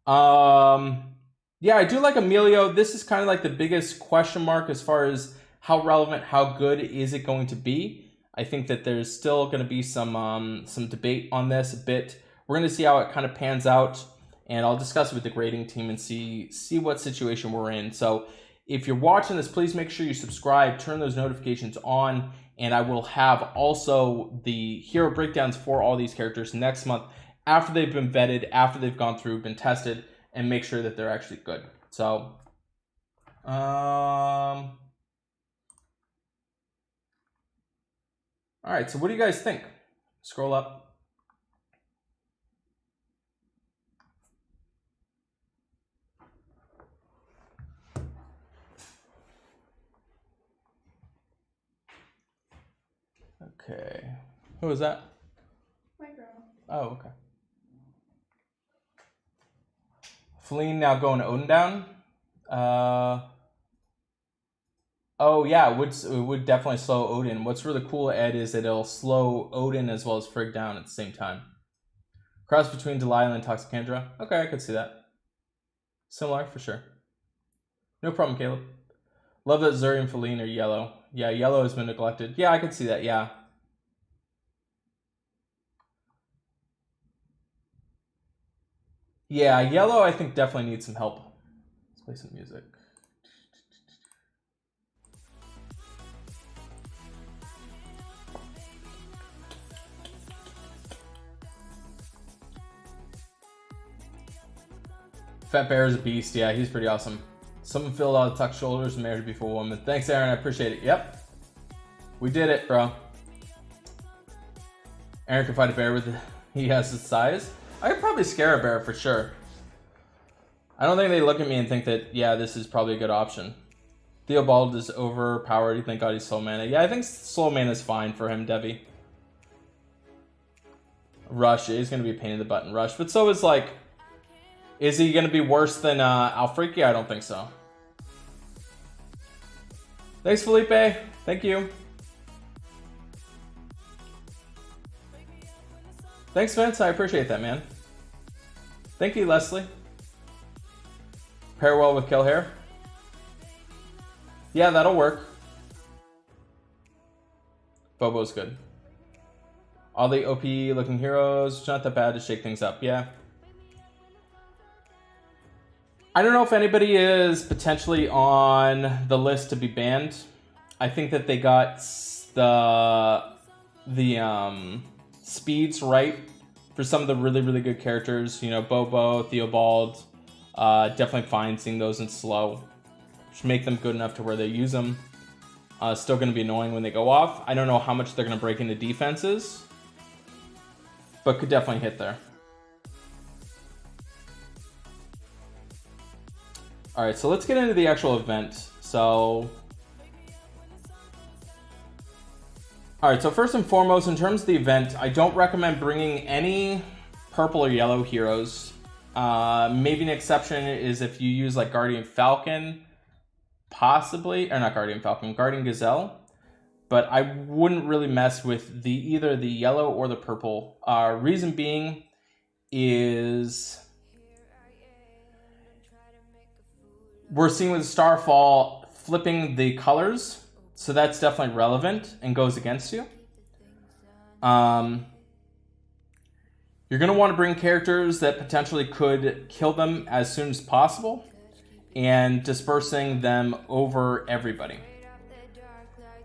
yeah, I do like Emilio. This is kind of like the biggest question mark as far as how relevant, how good is it going to be. I think that there's still going to be some debate on this a bit. We're going to see how it kind of pans out, and I'll discuss it with the grading team and see what situation we're in. So if you're watching this, please make sure you subscribe, turn those notifications on, and I will have also the hero breakdowns for all these characters next month after they've been vetted, after they've gone through, been tested, and make sure that they're actually good. So, all right, so what do you guys think? Scroll up. Okay. Who was that? My girl. Oh, okay. Feline now going to Odin down. Oh yeah, it would definitely slow Odin. What's really cool, Ed, is that it'll slow Odin as well as Frigg down at the same time. Cross between Delilah and Toxicandra. Okay, I could see that. Similar, for sure. No problem, Caleb. Love that Zuri and Feline are yellow. Yeah, yellow has been neglected. Yeah, I could see that, yeah. Yeah, yellow I think definitely needs some help. Let's play some music. Fat Bear is a beast. Yeah, he's pretty awesome. Someone filled out the tucked shoulders and married before woman. Thanks, Aaron. I appreciate it. Yep. We did it, bro. Aaron can fight a bear with he has his size. I could probably scare a bear for sure. I don't think they look at me and think that, yeah, this is probably a good option. Theobald is overpowered. Thank God he's slow mana. Yeah, I think slow mana is fine for him, Devi. Rush is going to be a pain in the butt in Rush. But so is like... Is he going to be worse than Alfreaky? I don't think so. Thanks, Felipe. Thank you. Thanks, Vince. I appreciate that, man. Thank you, Leslie. Pair well with Kill Hair. Yeah, that'll work. Bobo's good. All the OP looking heroes. It's not that bad to shake things up. Yeah. I don't know if anybody is potentially on the list to be banned. I think that they got the speeds right for some of the really, really good characters. You know, Bobo, Theobald. Definitely fine seeing those in slow. Just make them good enough to where they use them. Still going to be annoying when they go off. I don't know how much they're going to break into defenses, but could definitely hit there. All right, so let's get into the actual event. So, all right, so first and foremost, in terms of the event, I don't recommend bringing any purple or yellow heroes. Maybe an exception is if you use like Guardian Falcon, possibly, or not Guardian Falcon, Guardian Gazelle. But I wouldn't really mess with either the yellow or the purple. Reason being is we're seeing with Starfall flipping the colors, so that's definitely relevant and goes against you. You're going to want to bring characters that potentially could kill them as soon as possible and dispersing them over everybody.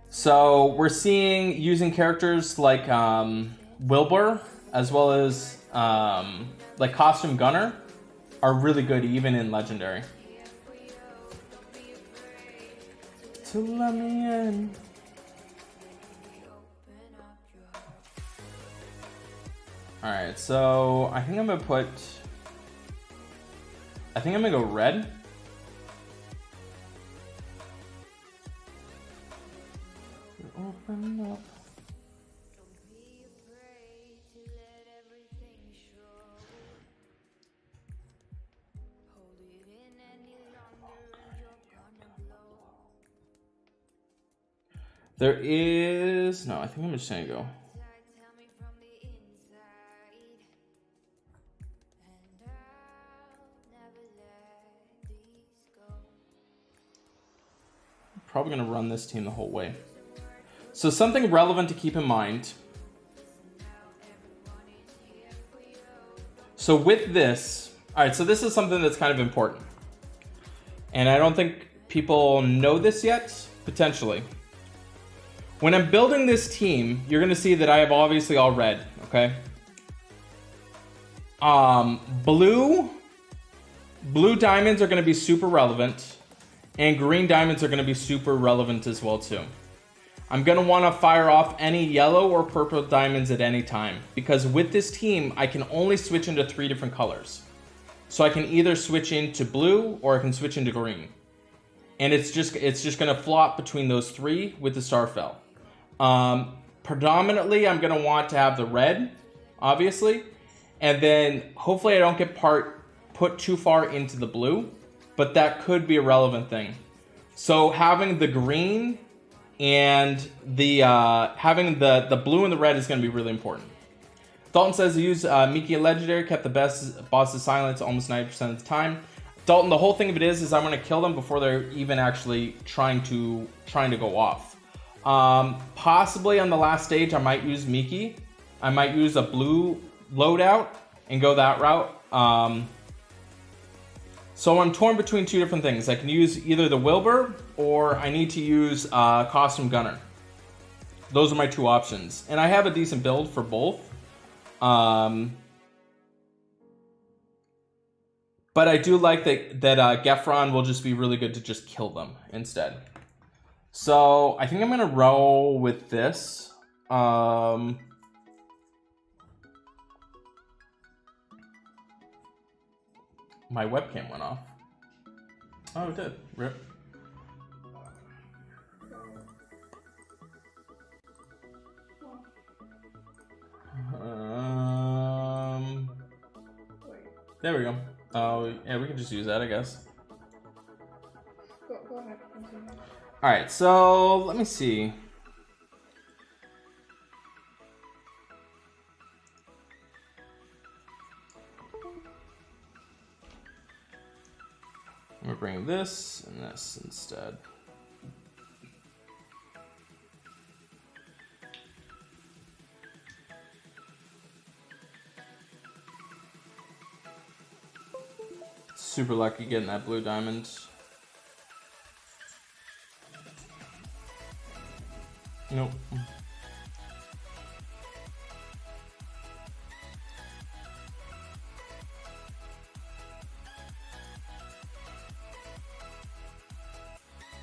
So we're seeing using characters like Wilbur as well as like Costume Gunner are really good even in Legendary. To let me in. Alright, so I think I'm going to put I think I'm gonna go red. Open up. There is no. I think I'm just gonna go. Probably gonna run this team the whole way. So something relevant to keep in mind. So with this, all right, so this is something that's kind of important. And I don't think people know this yet, potentially. When I'm building this team, you're gonna see that I have obviously all red, okay? Blue diamonds are gonna be super relevant, and green diamonds are gonna be super relevant as well too. I'm gonna wanna fire off any yellow or purple diamonds at any time, because with this team, I can only switch into 3 different colors. So I can either switch into blue or I can switch into green. And it's just gonna flop between those 3 with the Starfall. Predominantly, I'm gonna want to have the red, obviously, and then hopefully I don't get put too far into the blue, but that could be a relevant thing. So having the green and the having the blue and the red is gonna be really important. Dalton says to use Miki Legendary, kept the best bosses silent almost 90% of the time. Dalton, the whole thing of it is I'm gonna kill them before they're even actually trying to go off. Possibly on the last stage, I might use Miki. I might use a blue loadout and go that route. So I'm torn between 2 different things. I can use either the Wilbur or I need to use Costume Gunner. Those are my 2 options. And I have a decent build for both. But I do like that Gefron will just be really good to just kill them instead. So I think I'm gonna roll with this. My webcam went off. Oh, it did. Rip. There we go. Oh, yeah, we can just use that, I guess. Go ahead. Continue. All right, so let me see. I'm gonna bring this and this instead. Super lucky getting that blue diamond. Nope.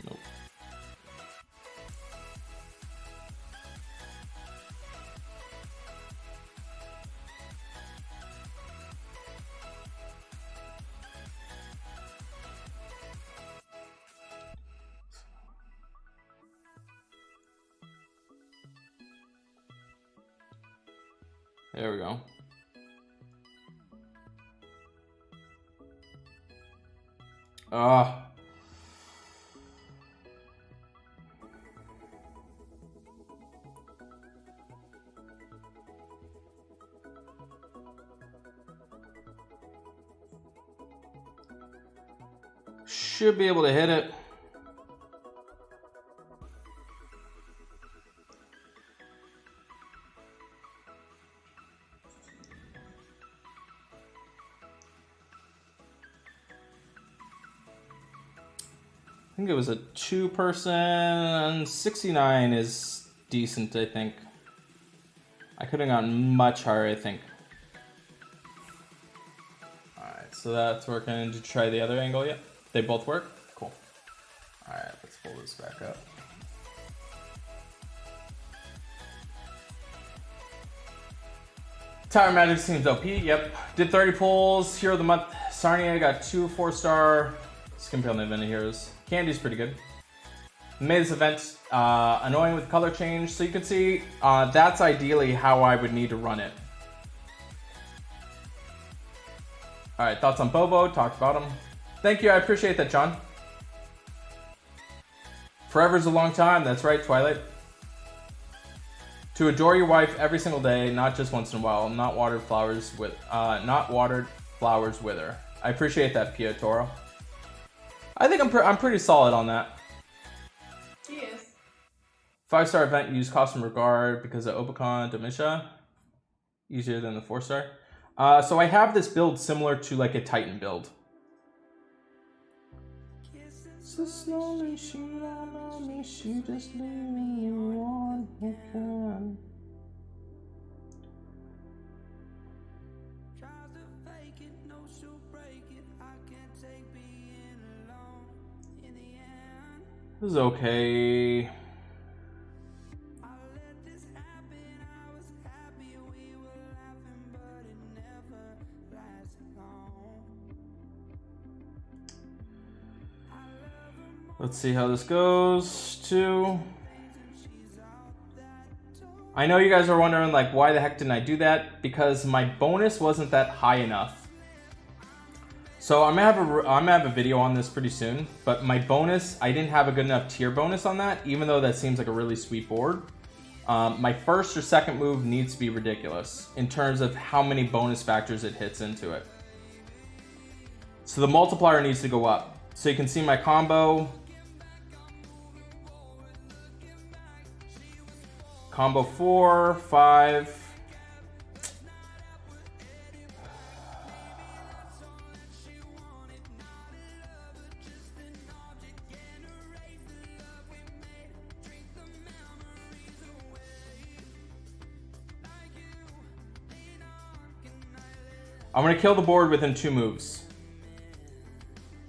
Nope. There we go. Should be able to hit it. I think it was a 2-person. 69 is decent, I think. I could have gotten much higher, I think. Alright, so that's working. Did you try the other angle yet? They both work? Cool. Alright, let's pull this back up. Tower Magic seems OP, yep. Did 30 pulls, Hero of the Month Sarnia got 2 4-star. Skimpy on the event of heroes. Candy's pretty good. Made this event annoying with color change. So you can see that's ideally how I would need to run it. Alright, thoughts on Bobo? Talked about him. Thank you, I appreciate that, John. Forever's a long time, that's right, Twilight. To adore your wife every single day, not just once in a while. Not watered flowers wither. I appreciate that, Pio Toro. I think I'm pretty solid on that. He is. 5-star event, use costume regard because of Obicon Domisha. Easier than the 4-star. So I have this build similar to like a Titan build. So slowly, she don't know me, she just leave me on who can. This is okay. Let's see how this goes. 2. I know you guys are wondering, like, why the heck didn't I do that? Because my bonus wasn't that high enough. So I'm gonna have a video on this pretty soon. But my bonus, I didn't have a good enough tier bonus on that, even though that seems like a really sweet board. My first or second move needs to be ridiculous in terms of how many bonus factors it hits into it. So the multiplier needs to go up. So you can see my combo. Combo 4, 5. I'm going to kill the board within 2 moves.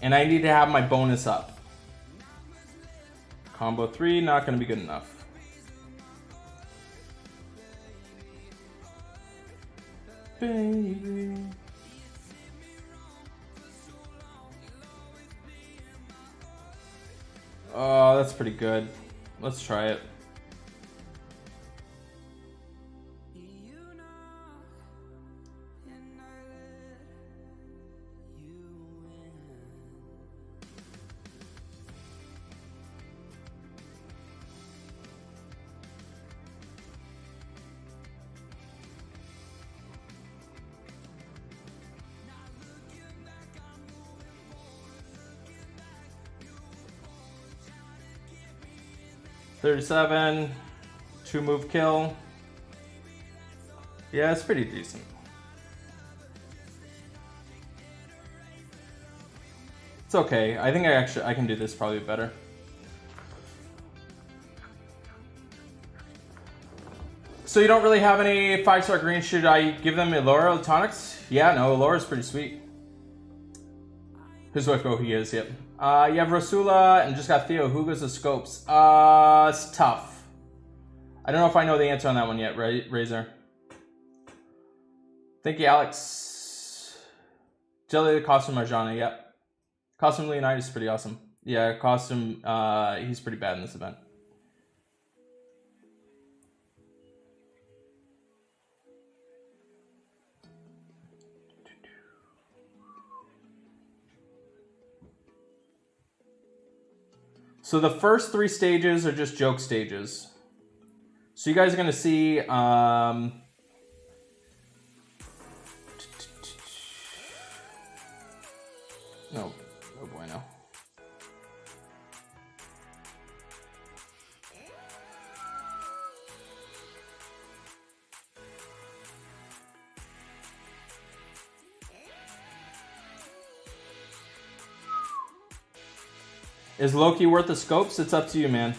And I need to have my bonus up. Combo 3, not going to be good enough. Baby. Oh, that's pretty good. Let's try it. $37, 2-move kill. Yeah, it's pretty decent. It's okay. I think I can do this probably better. So you don't really have any 5-star green. Should I give them Elora tonics? Yeah, no, Elora's pretty sweet. His wife go, he is, yep. You have Rosula and just got Theo. Who goes to scopes? It's tough. I don't know if I know the answer on that one yet, right, Razor? Thank you, Alex. Jelly the costume Marjana, yep. Costume Leonidas is pretty awesome. Yeah, costume, he's pretty bad in this event. So the first 3 stages are just joke stages. So you guys are going to see... No. Oh boy, no. Is Loki worth the scopes? It's up to you, man.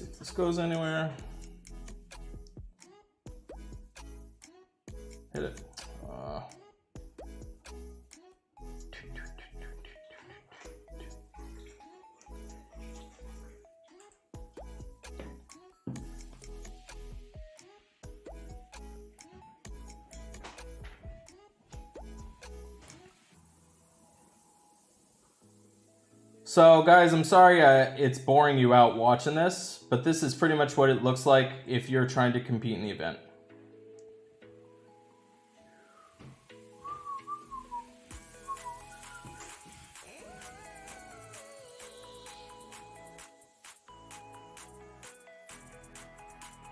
see if this goes anywhere. Hit it. So guys, I'm sorry it's boring you out watching this, but this is pretty much what it looks like if you're trying to compete in the event.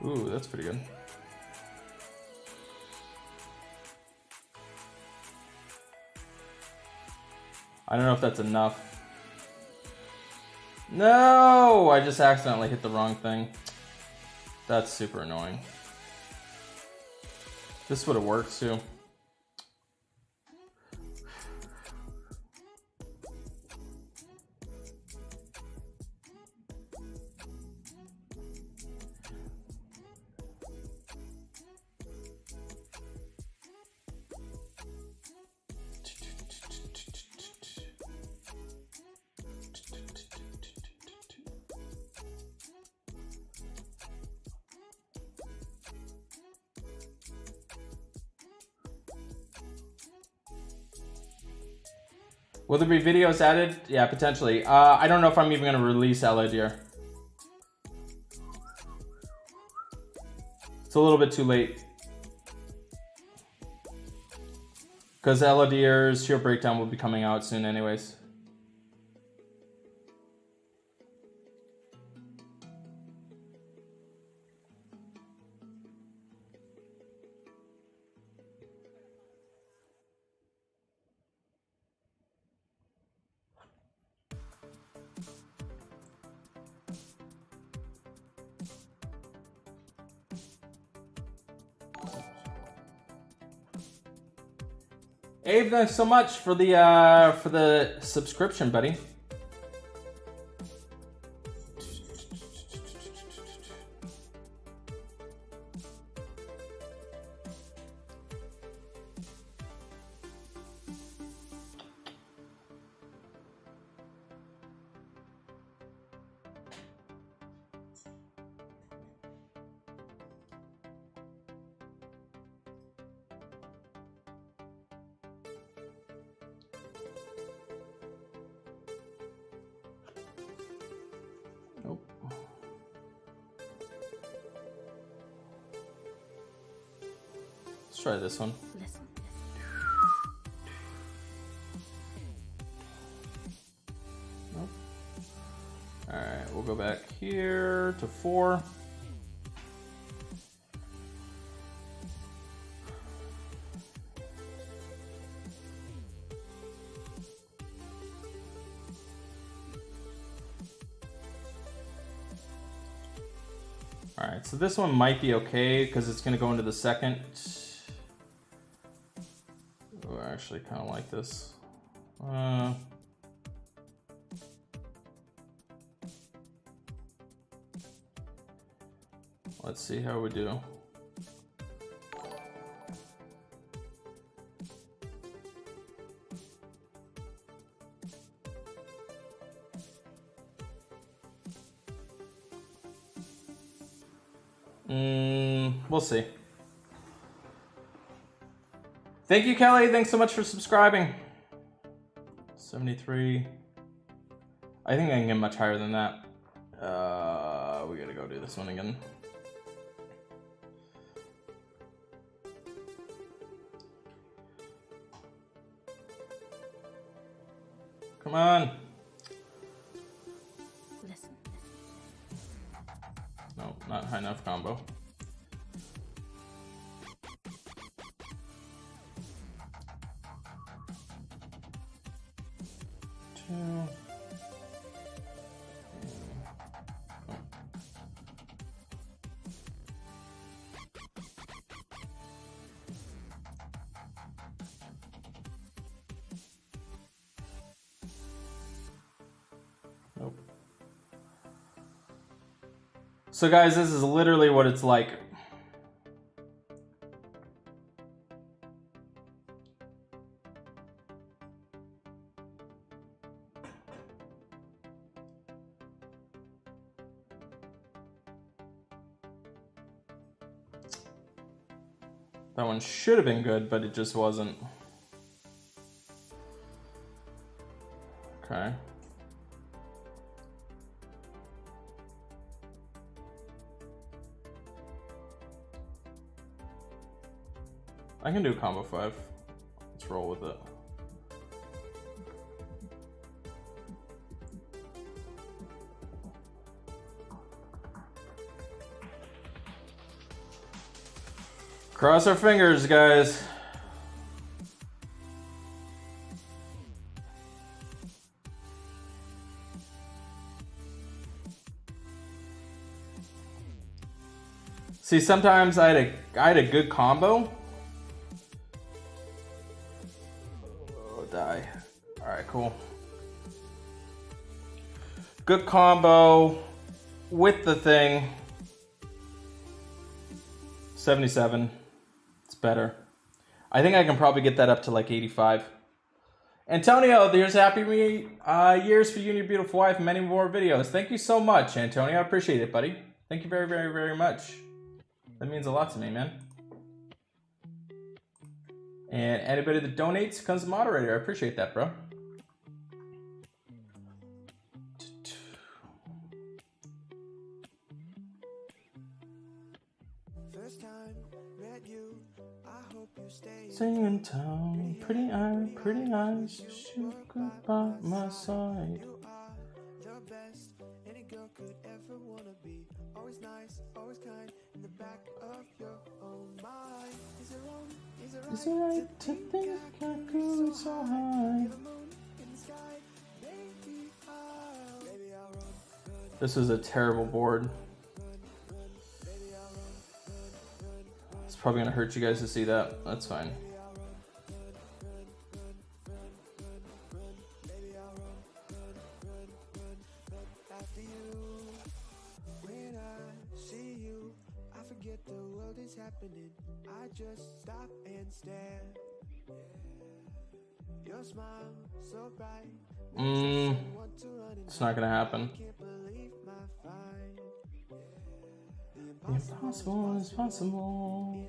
Ooh, that's pretty good. I don't know if that's enough. No! I just accidentally hit the wrong thing. That's super annoying. This would have worked too. Will there be videos added? Yeah, potentially. I don't know if I'm even going to release Elodier. It's a little bit too late. Because Elodier's Shield Breakdown will be coming out soon anyways. Abe, thanks so much for the subscription, buddy. Nope. Let's try this one. Listen. Nope. Alright, we'll go back here to 4. Alright, so this one might be okay because it's going to go into the second. Oh, I actually kind of like this. Let's see how we do. We'll see. Thank you, Kelly. Thanks so much for subscribing. 73. I think I can get much higher than that. We gotta go do this one again. Come on. Listen. No, not high enough combo. Two. Nope. So guys, this is literally what it's like. That one should have been good, but it just wasn't. Okay. I can do combo 5. Let's roll with it. Cross our fingers, guys. See, sometimes I had a good combo. Oh, die. All right, cool. Good combo with the thing. 77. It's better. I think I can probably get that up to like 85. Antonio, there's happy years for you and your beautiful wife and many more videos. Thank you so much, Antonio. I appreciate it, buddy. Thank you very, very, very much. That means a lot to me, man. And anybody that donates becomes a moderator. I appreciate that, bro. First time met you, I hope you stay. Sing in town, pretty eyes, shoot by my side. You are the best any girl could ever wanna be. Always nice, always kind, in the back of your own mind. Is it wrong? Is it right to think I could be so high? The moon in the sky, baby, I'll run. This is a terrible board. It's probably gonna hurt you guys to see that. That's fine. After you, when I see you, I forget the world is happening. I just stop and stare. Your smile so bright. Want to run and It's not gonna happen. can't believe my find. The impossible is possible.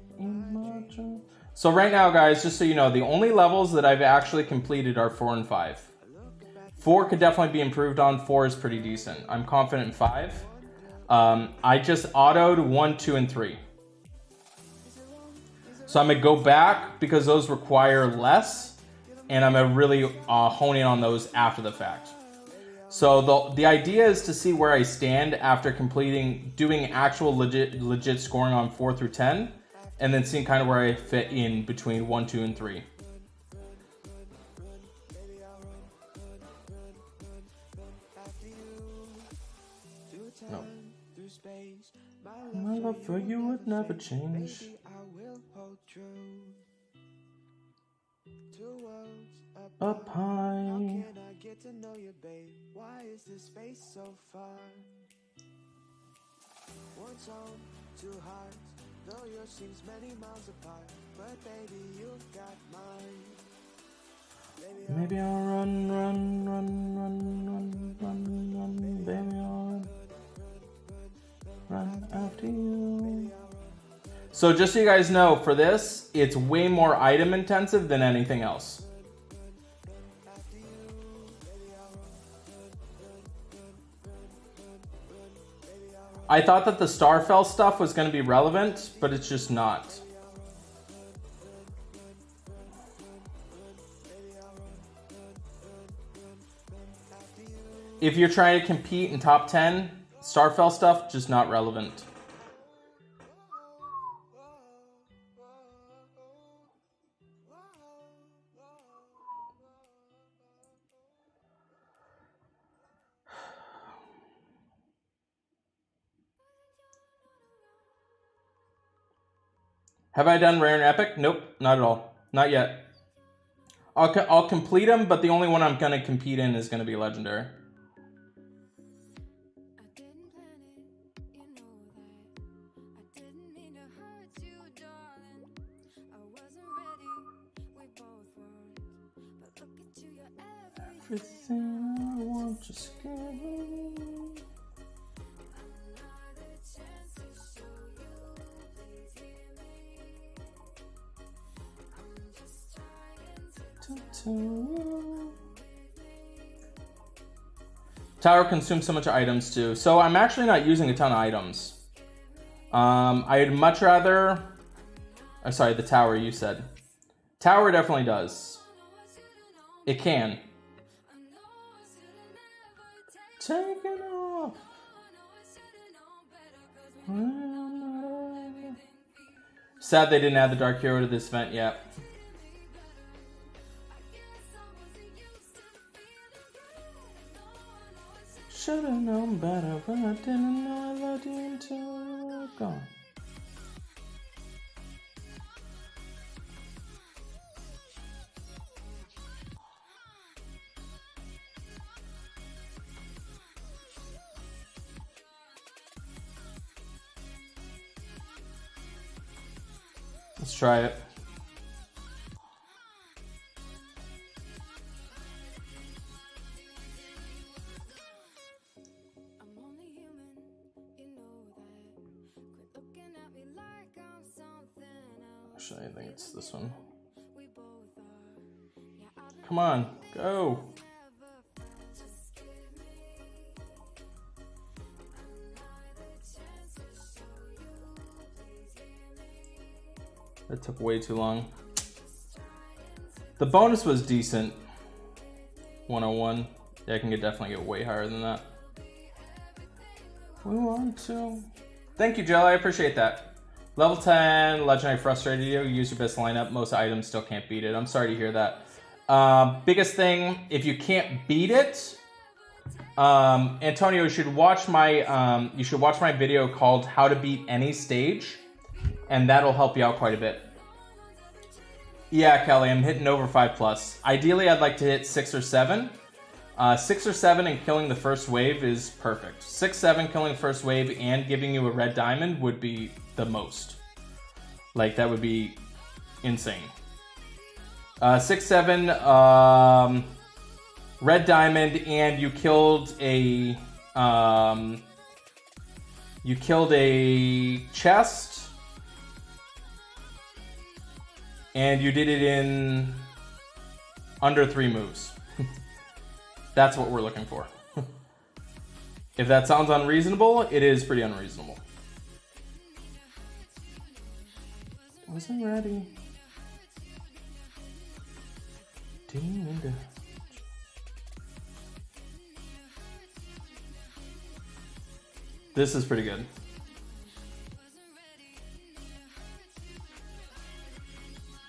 So right now, guys, just so you know, the only levels that I've actually completed are 4 and 5. 4 could definitely be improved on. 4 is pretty decent. I'm confident in 5. I just autoed 1, 2, and 3. So I'm gonna go back because those require less, and I'm gonna really hone in on those after the fact. So the idea is to see where I stand after doing actual legit scoring on 4 through 10, and then seeing kind of where I fit in between 1, 2, and 3. No. My love for you would never change. I will hold true. Two worlds Up high. Can I get to know you, babe? Why is this space so far? One soul, two hearts, though yours seems many miles apart. But baby, you've got mine. Maybe I'll run, baby, I'll run after you. So just so you guys know, for this, it's way more item intensive than anything else. I thought that the Starfall stuff was going to be relevant, but it's just not. If you're trying to compete in top 10, Starfall stuff, just not relevant. Have I done rare and epic? Nope, not at all. Not yet. I'll complete them, but the only one I'm going to compete in is going to be legendary. Everything I want, just give me. Tower consumes so much items too. So I'm actually not using a ton of items. I'd much rather... Oh, sorry, the tower you said. Tower definitely does. It can. Take it off. Sad they didn't add the Dark Hero to this event yet. Should've known better, but I didn't know I loved you until you were gone. Let's try it. Actually, I think it's this one. Come on, go. That took way too long. The bonus was decent. 101. Yeah, I can definitely get way higher than that. We want to. Thank you, Jill. I appreciate that. Level 10, Legendary frustrated you. Use your best lineup. Most items still can't beat it. I'm sorry to hear that. Biggest thing, if you can't beat it, Antonio, you should watch my video called "How to Beat Any Stage," and that'll help you out quite a bit. Yeah, Kelly, I'm hitting over 5+. Ideally, I'd like to hit 6 or 7. 6 or 7 and killing the first wave is perfect. 6, 7 killing the first wave and giving you a red diamond would be the most. Like, that would be insane. 6, 7, red diamond, and you killed a chest, and you did it in under 3 moves. That's what we're looking for. If that sounds unreasonable, it is pretty unreasonable. Wasn't ready. This is pretty good.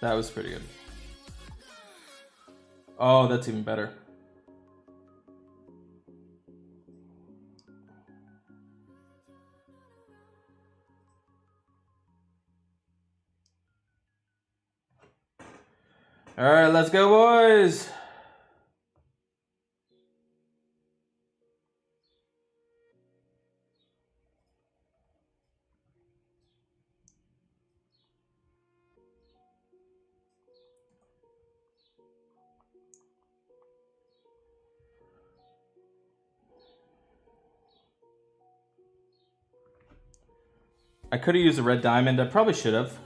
That was pretty good. Oh, that's even better. All right, let's go, boys. I could have used a red diamond. I probably should have.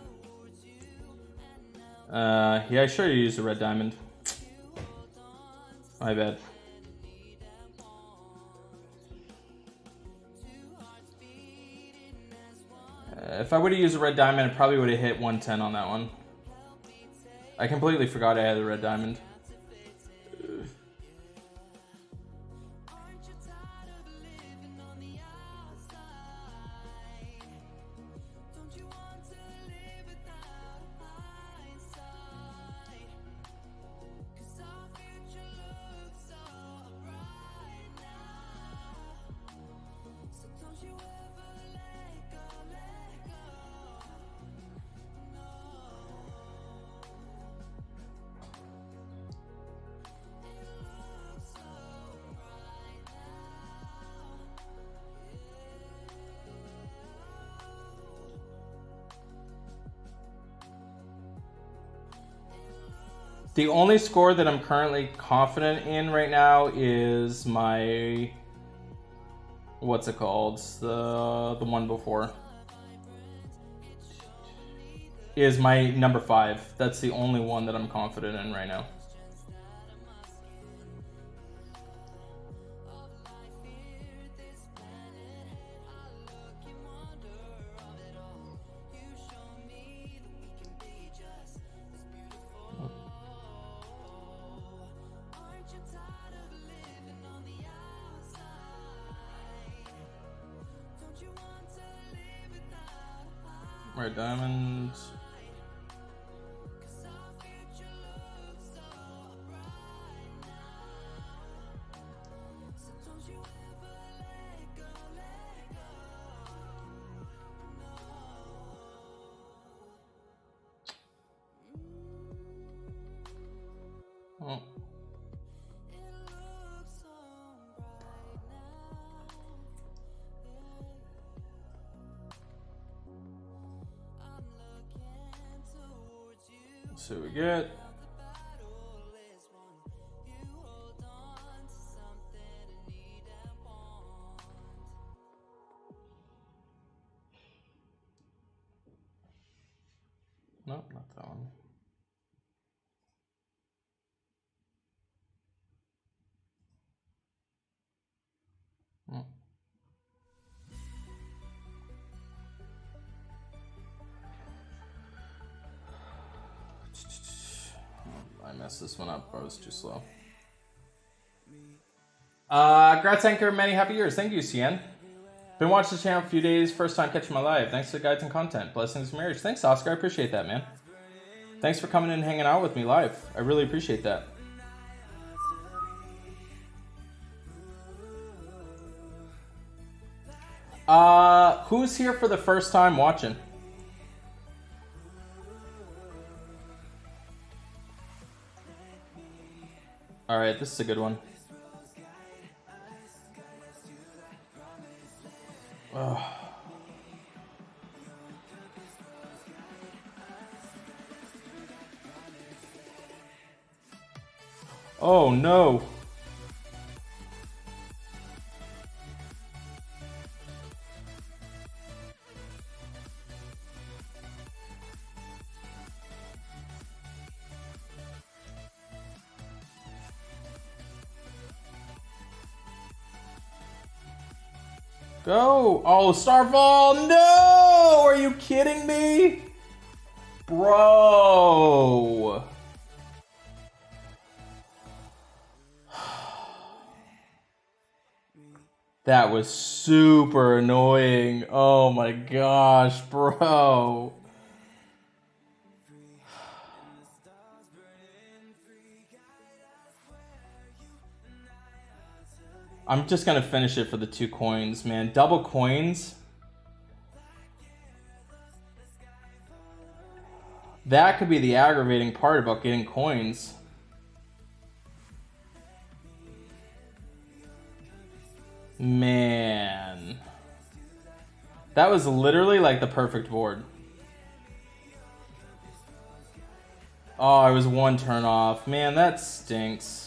Yeah, I should have used a red diamond. My bad. If I would have used a red diamond, I probably would have hit 110 on that one. I completely forgot I had a red diamond. The only score that I'm currently confident in right now is my... What's it called? The one before. Is my number 5. That's the only one that I'm confident in right now. Red diamonds. Oh. Let's see what we get. Nope, not that one. Oh. I messed this one up. I was too slow. Congrats, Anchor. Many happy years. Thank you, Cien. Been watching the channel for a few days. First time catching my live. Thanks for the guides and content. Blessings of marriage. Thanks, Oscar. I appreciate that, man. Thanks for coming in and hanging out with me live. I really appreciate that. Who's here for the first time watching? All right, this is a good one. Ugh. Oh no. Go! Oh, Starfall! No! Are you kidding me? Bro! That was super annoying. Oh my gosh, bro. I'm just gonna finish it for the 2 coins, man. Double coins. That could be the aggravating part about getting coins. Man. That was literally like the perfect board. Oh, I was 1 turn off. Man, that stinks.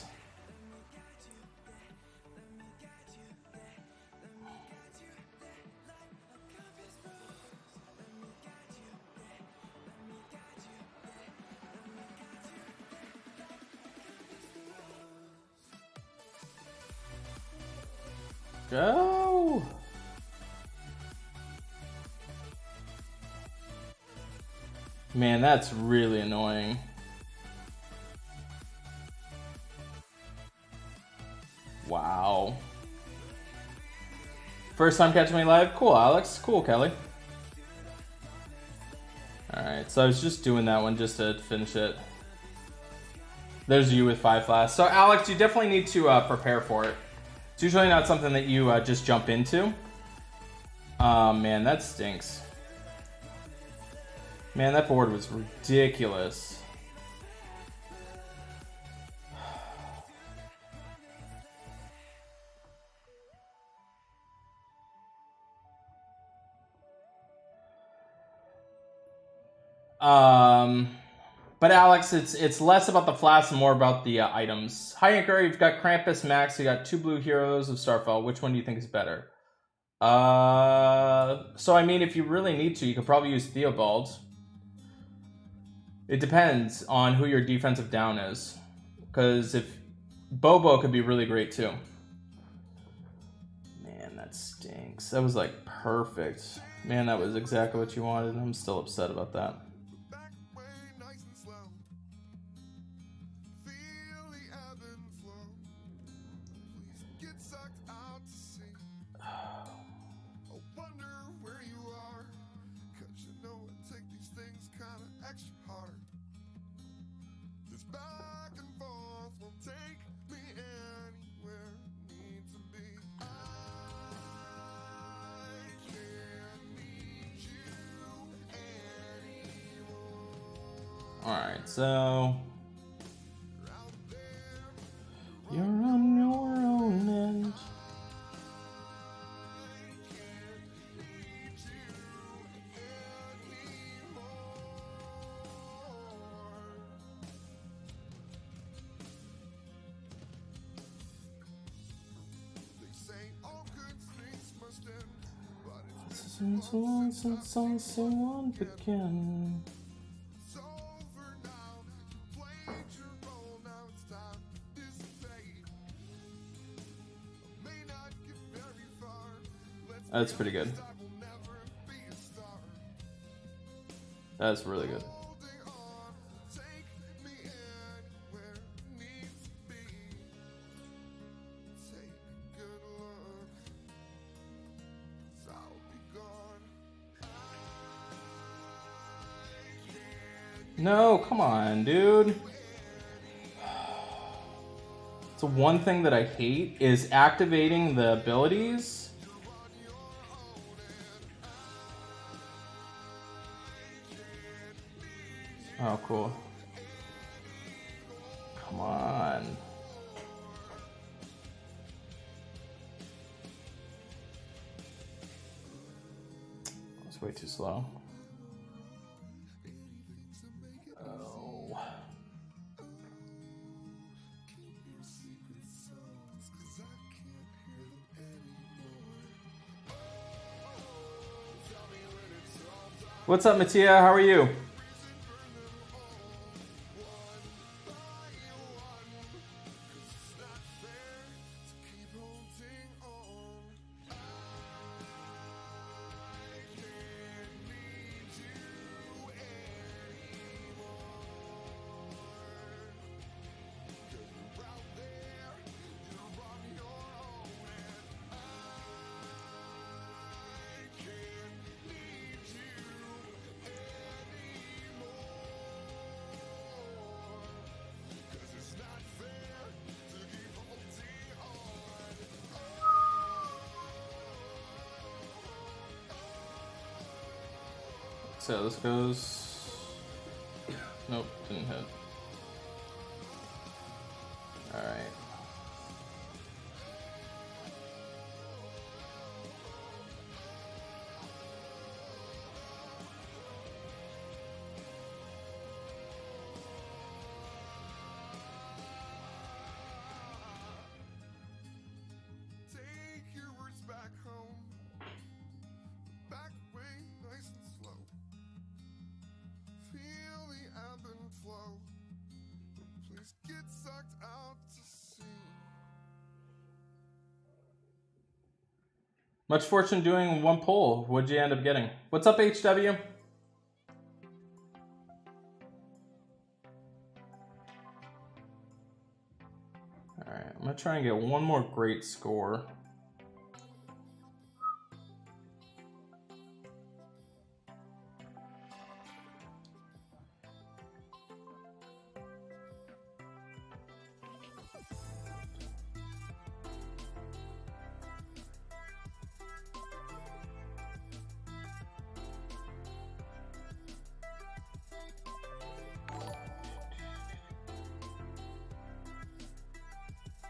Go! Man, that's really annoying. Wow. First time catching me live? Cool, Alex. Cool, Kelly. Alright, so I was just doing that one just to finish it. There's you with 5 flasks. So, Alex, you definitely need to prepare for it. It's usually not something that you just jump into. Man, that stinks. Man, that board was ridiculous. But Alex, it's less about the flats and more about the items. Hi Anchor, you've got Krampus Max, you got 2 blue heroes of Starfall. Which one do you think is better? So I mean, if you really need to, you could probably use Theobald. It depends on who your defensive down is. Because if Bobo could be really great too. Man, that stinks. That was like perfect. Man, that was exactly what you wanted. I'm still upset about that. Alright, so you're on your own end. It's been so long since I saw one begin. That's pretty good. That's really good. No, come on, dude. So one thing that I hate is activating the abilities. Oh, cool. Come on. That's way too slow. Oh. What's up, Mattia? How are you? So this goes. Nope, didn't hit. Alright. Much fortune doing one poll. What'd you end up getting? What's up, HW? Alright, I'm gonna try and get one more great score.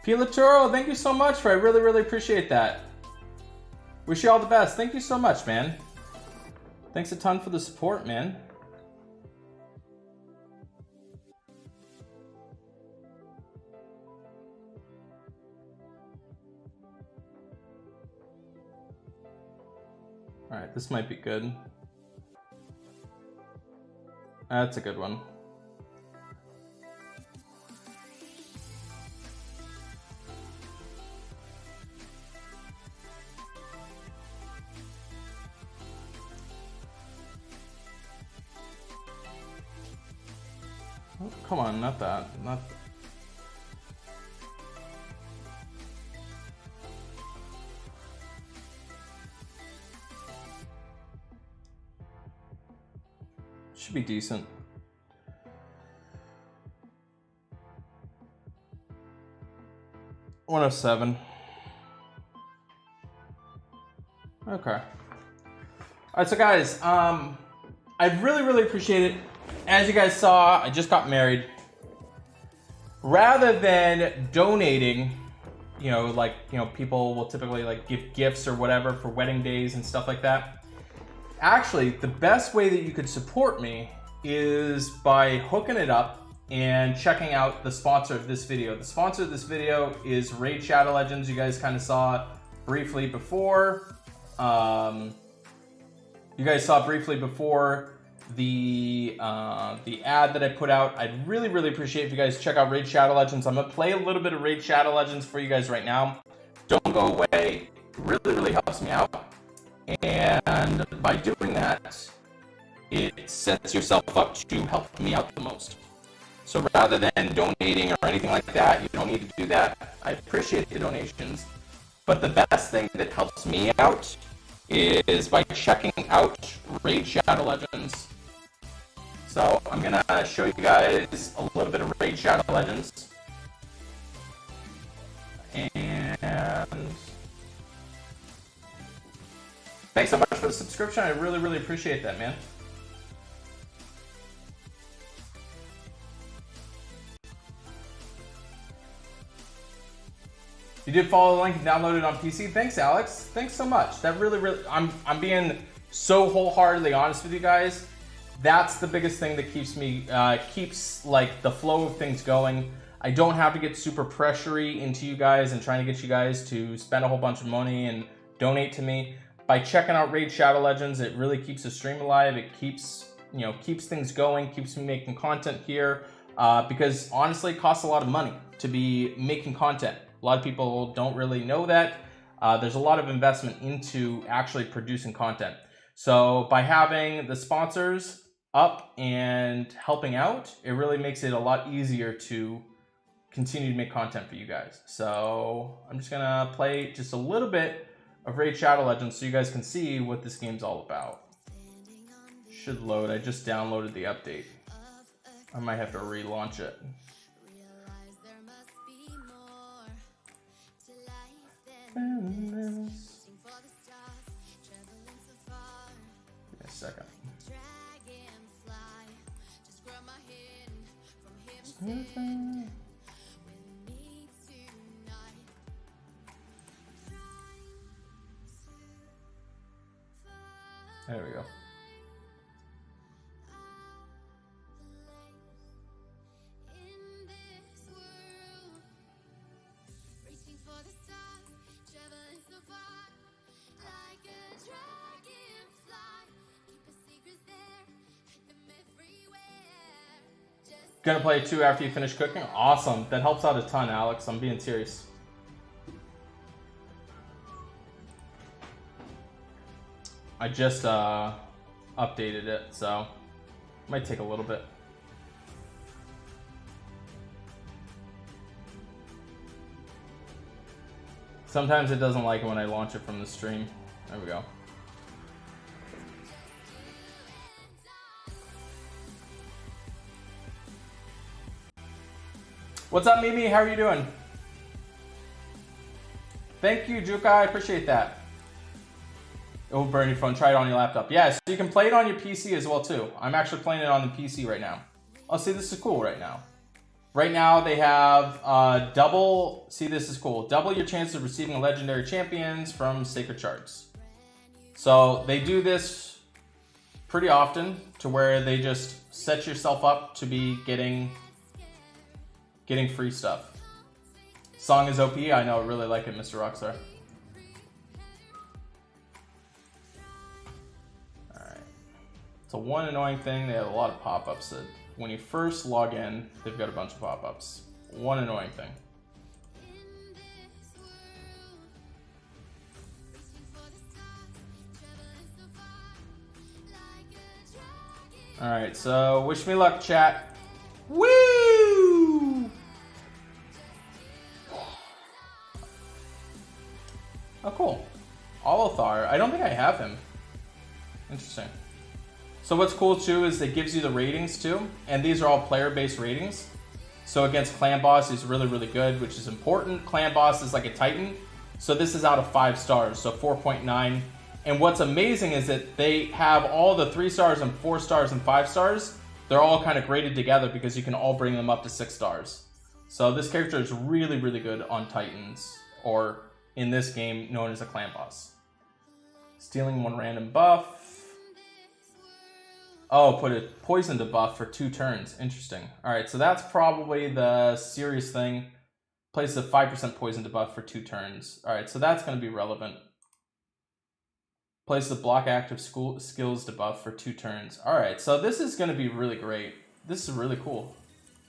Pilaturo, thank you so much. I really, really appreciate that. Wish you all the best. Thank you so much, man. Thanks a ton for the support, man. Alright, this might be good. That's a good one. Oh, come on, not that. Not. Should be decent. $107. Okay. All right, so guys, I really appreciate it. As you guys saw, I just got married. Rather than donating, people will typically like give gifts or whatever for wedding days and stuff like that. Actually, the best way that you could support me is by hooking it up and checking out the sponsor of this video. The sponsor of this video is Raid Shadow Legends. You guys kind of saw briefly before. You guys saw briefly before the ad that I put out. I'd really appreciate if you guys check out Raid Shadow Legends. I'm gonna play a little bit of Raid Shadow Legends for you guys right now. Don't go away. It really helps me out. And by doing that, it sets yourself up to help me out the most. So rather than donating or anything like that, you don't need to do that. I appreciate the donations. But the best thing that helps me out is by checking out Raid Shadow Legends. So I'm going to show you guys a little bit of Raid Shadow Legends. And thanks so much for the subscription. I really appreciate that, man. You did follow the link and download it on PC. Thanks, Alex. Thanks so much. That really, I'm being so wholeheartedly honest with you guys. That's the biggest thing that keeps like the flow of things going. I don't have to get super pressury into you guys and trying to get you guys to spend a whole bunch of money and donate to me. By checking out Raid Shadow Legends, it really keeps the stream alive. It keeps things going, keeps me making content here. Because honestly, it costs a lot of money to be making content. A lot of people don't really know that. There's a lot of investment into actually producing content. So by having the sponsors up and helping out, it really makes it a lot easier to continue to make content for you guys. So I'm just gonna play just a little bit of Raid Shadow Legends so you guys can see what this game's all about. Should load. I just downloaded the update. I might have to relaunch it. Give me a second. There we go. Gonna play 2 after you finish cooking? Awesome. That helps out a ton, Alex. I'm being serious. I just updated it, so it might take a little bit. Sometimes it doesn't like it when I launch it from the stream. There we go. What's up, Mimi? How are you doing? Thank you, Juka. I appreciate that. It will burn your phone. Try it on your laptop. Yeah, so you can play it on your PC as well, too. I'm actually playing it on the PC right now. Oh, see, this is cool right now. Right now, they have double... See, this is cool. Double your chance of receiving legendary champions from Sacred Shards. So they do this pretty often to where they just set yourself up to be getting free stuff. Song is OP. I know. I really like it, Mr. Rockstar. So one annoying thing, they have a lot of pop-ups. When you first log in, they've got a bunch of pop-ups. One annoying thing. Alright, so wish me luck, chat. Woo! Oh, cool. Olothar. I don't think I have him. Interesting. So what's cool too is it gives you the ratings too, and these are all player-based ratings. So against Clan Boss, he's really, really good, which is important. Clan Boss is like a Titan, so this is out of 5 stars, so 4.9. And what's amazing is that they have all the 3 stars and 4 stars and 5 stars. They're all kind of graded together because you can all bring them up to 6 stars. So this character is really, really good on Titans, or in this game, known as a Clan Boss. Stealing 1 random buff. Oh, put a poison debuff for 2 turns. Interesting. Alright, so that's probably the serious thing. Places a 5% poison debuff for 2 turns. Alright, so that's going to be relevant. Places a block active skills debuff for 2 turns. Alright, so this is going to be really great. This is really cool.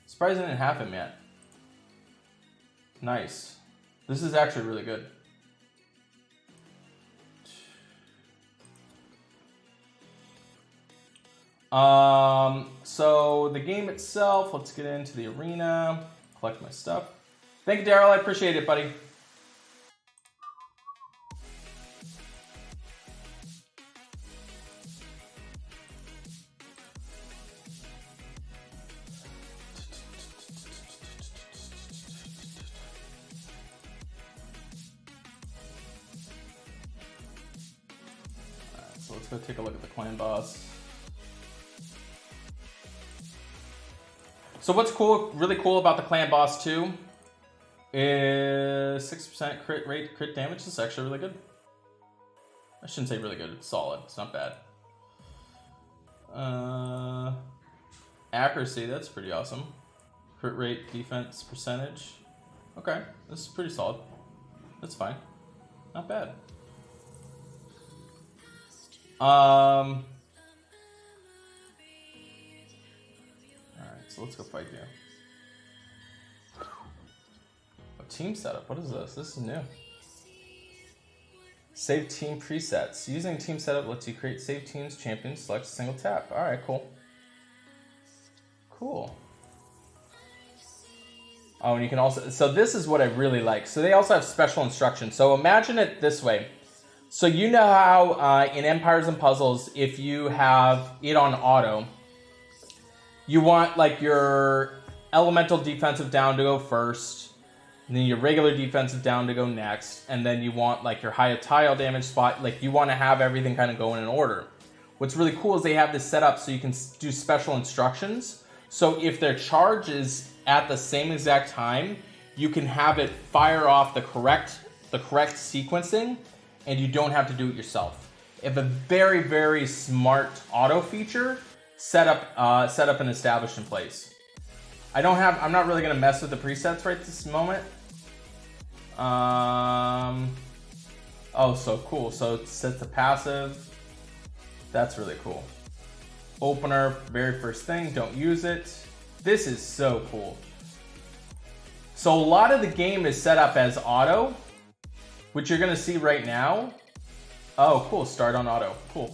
Surprised I didn't have him yet. Nice. This is actually really good. So the game itself, let's get into the arena, collect my stuff. Thank you, Daryl. I appreciate it, buddy. Alright, so let's go take a look at the clan boss. So what's cool, really cool about the clan boss too, is 6% crit rate, crit damage. This is actually really good. I shouldn't say really good, it's solid, it's not bad. Accuracy, that's pretty awesome. Crit rate, defense, percentage. Okay, this is pretty solid. That's fine, not bad. So let's go fight you. A team setup, what is this? This is new. Save team presets. Using team setup lets you create save teams, champions, select a single tap. Alright, cool. Cool. Oh, and you can also, so this is what I really like. So they also have special instructions. So imagine it this way. So you know how in Empires and Puzzles, if you have it on auto, you want like your elemental defensive down to go first, and then your regular defensive down to go next, and then you want like your high tile damage spot, like you want to have everything kind of going in order. What's really cool is they have this set up so you can do special instructions. So if their charge is at the same exact time, you can have it fire off the correct sequencing, and you don't have to do it yourself. They have a very, very smart auto feature set up and established in place. I'm not really gonna mess with the presets right this moment. Oh, so cool. So it sets the passive. That's really cool. Opener, very first thing, don't use it. This is so cool. So a lot of the game is set up as auto, which you're gonna see right now. Oh, cool, start on auto, cool.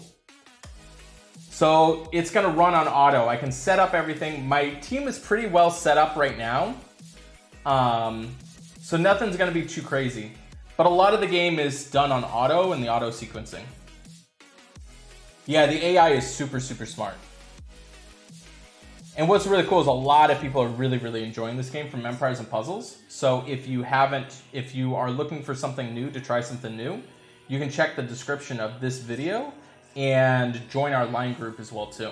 So it's gonna run on auto. I can set up everything. My team is pretty well set up right now. So nothing's gonna be too crazy. But a lot of the game is done on auto and the auto sequencing. Yeah, the AI is super, super smart. And what's really cool is a lot of people are really, really enjoying this game from Empires and Puzzles. So if you are looking for something new, to try something new, you can check the description of this video and join our line group as well too.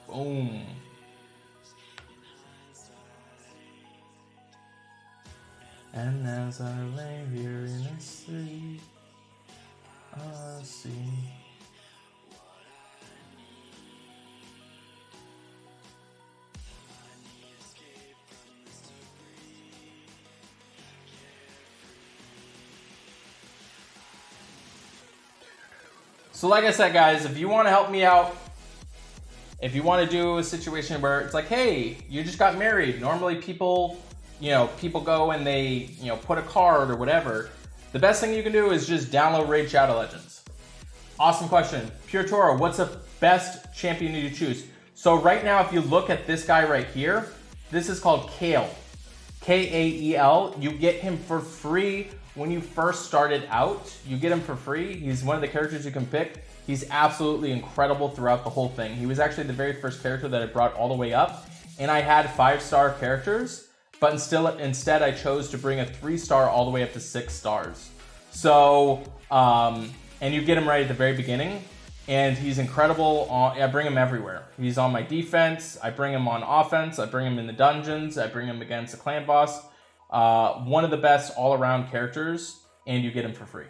Boom. And as I lay here in a sleep, I see. So like I said, guys, if you want to help me out, if you want to do a situation where it's like, hey, you just got married. Normally people go and they, put a card or whatever. The best thing you can do is just download Raid Shadow Legends. Awesome question. Pure Toro, what's the best champion you choose? So right now, if you look at this guy right here, this is called Kael. Kael. You get him for free when you first started out. You get him for free. He's one of the characters you can pick. He's absolutely incredible throughout the whole thing. He was actually the very first character that I brought all the way up. And I had 5-star characters, but instead I chose to bring a 3-star all the way up to 6 stars. So, and you get him right at the very beginning. And he's incredible. I bring him everywhere. He's on my defense. I bring him on offense. I bring him in the dungeons. I bring him against a clan boss. One of the best all-around characters, and you get him for free.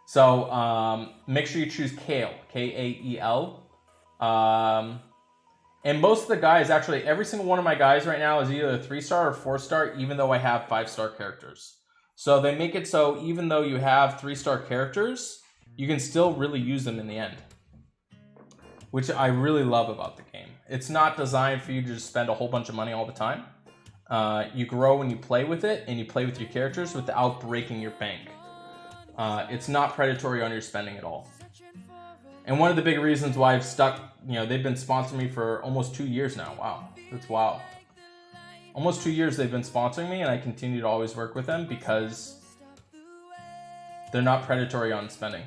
So make sure you choose Kael, Kael. And most of the guys, actually, every single one of my guys right now is either a 3-star or 4-star, even though I have 5-star characters. So they make it so even though you have 3-star characters, you can still really use them in the end, which I really love about the game. It's not designed for you to just spend a whole bunch of money all the time. You grow when you play with it, and you play with your characters without breaking your bank. It's not predatory on your spending at all. And one of the big reasons why I've stuck, they've been sponsoring me for almost 2 years now. Wow, that's wow. Almost 2 years they've been sponsoring me, and I continue to always work with them because they're not predatory on spending.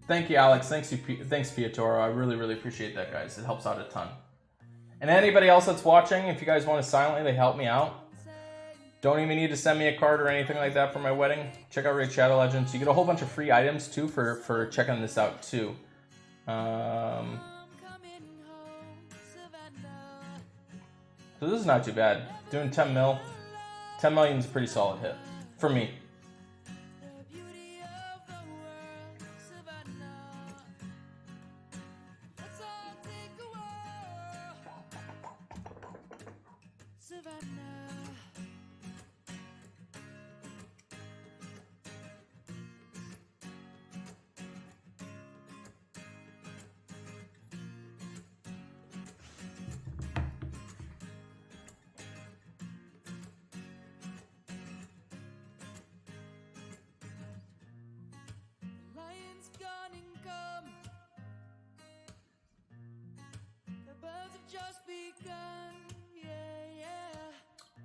Thank you, Alex. Thanks, Piotoro. I really, really appreciate that, guys. It helps out a ton. And anybody else that's watching, if you guys want to silently help me out, don't even need to send me a card or anything like that for my wedding. Check out Raid Shadow Legends. You get a whole bunch of free items, too, for checking this out, too. So this is not too bad. Doing 10 mil. 10 million is a pretty solid hit. For me.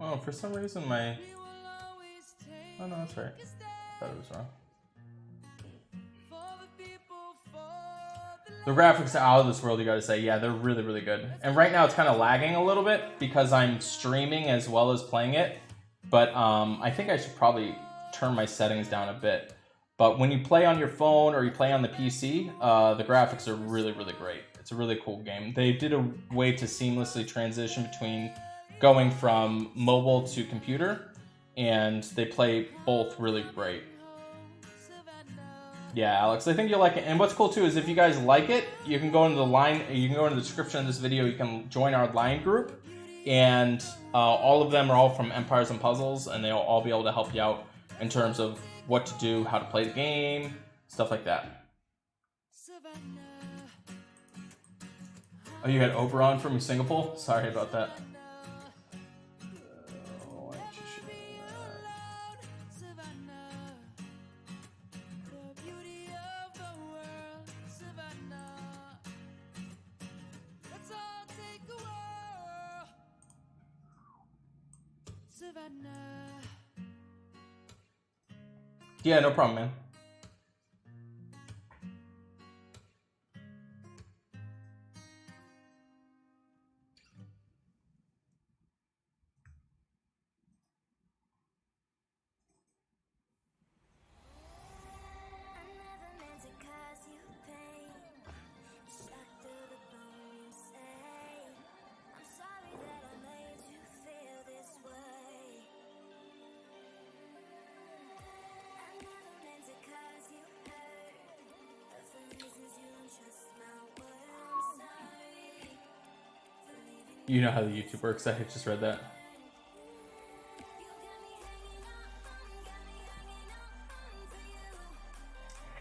Oh, for some reason my... Oh no, that's right. I thought it was wrong. The graphics are out of this world, you gotta say. Yeah, they're really, really good. And right now it's kind of lagging a little bit because I'm streaming as well as playing it. But I think I should probably turn my settings down a bit. But when you play on your phone or you play on the PC, the graphics are really, really great. It's a really cool game. They did a way to seamlessly transition between going from mobile to computer, and they play both really great. Yeah, Alex, I think you'll like it. And what's cool too is if you guys like it, you can go into the description of this video. You can join our line group, and all of them are all from Empires and Puzzles, and they'll all be able to help you out in terms of what to do, how to play the game, stuff like that. Oh, you had Oberon from Singapore? Sorry about that. Yeah, no problem, man. You know how the YouTube works. I just read that.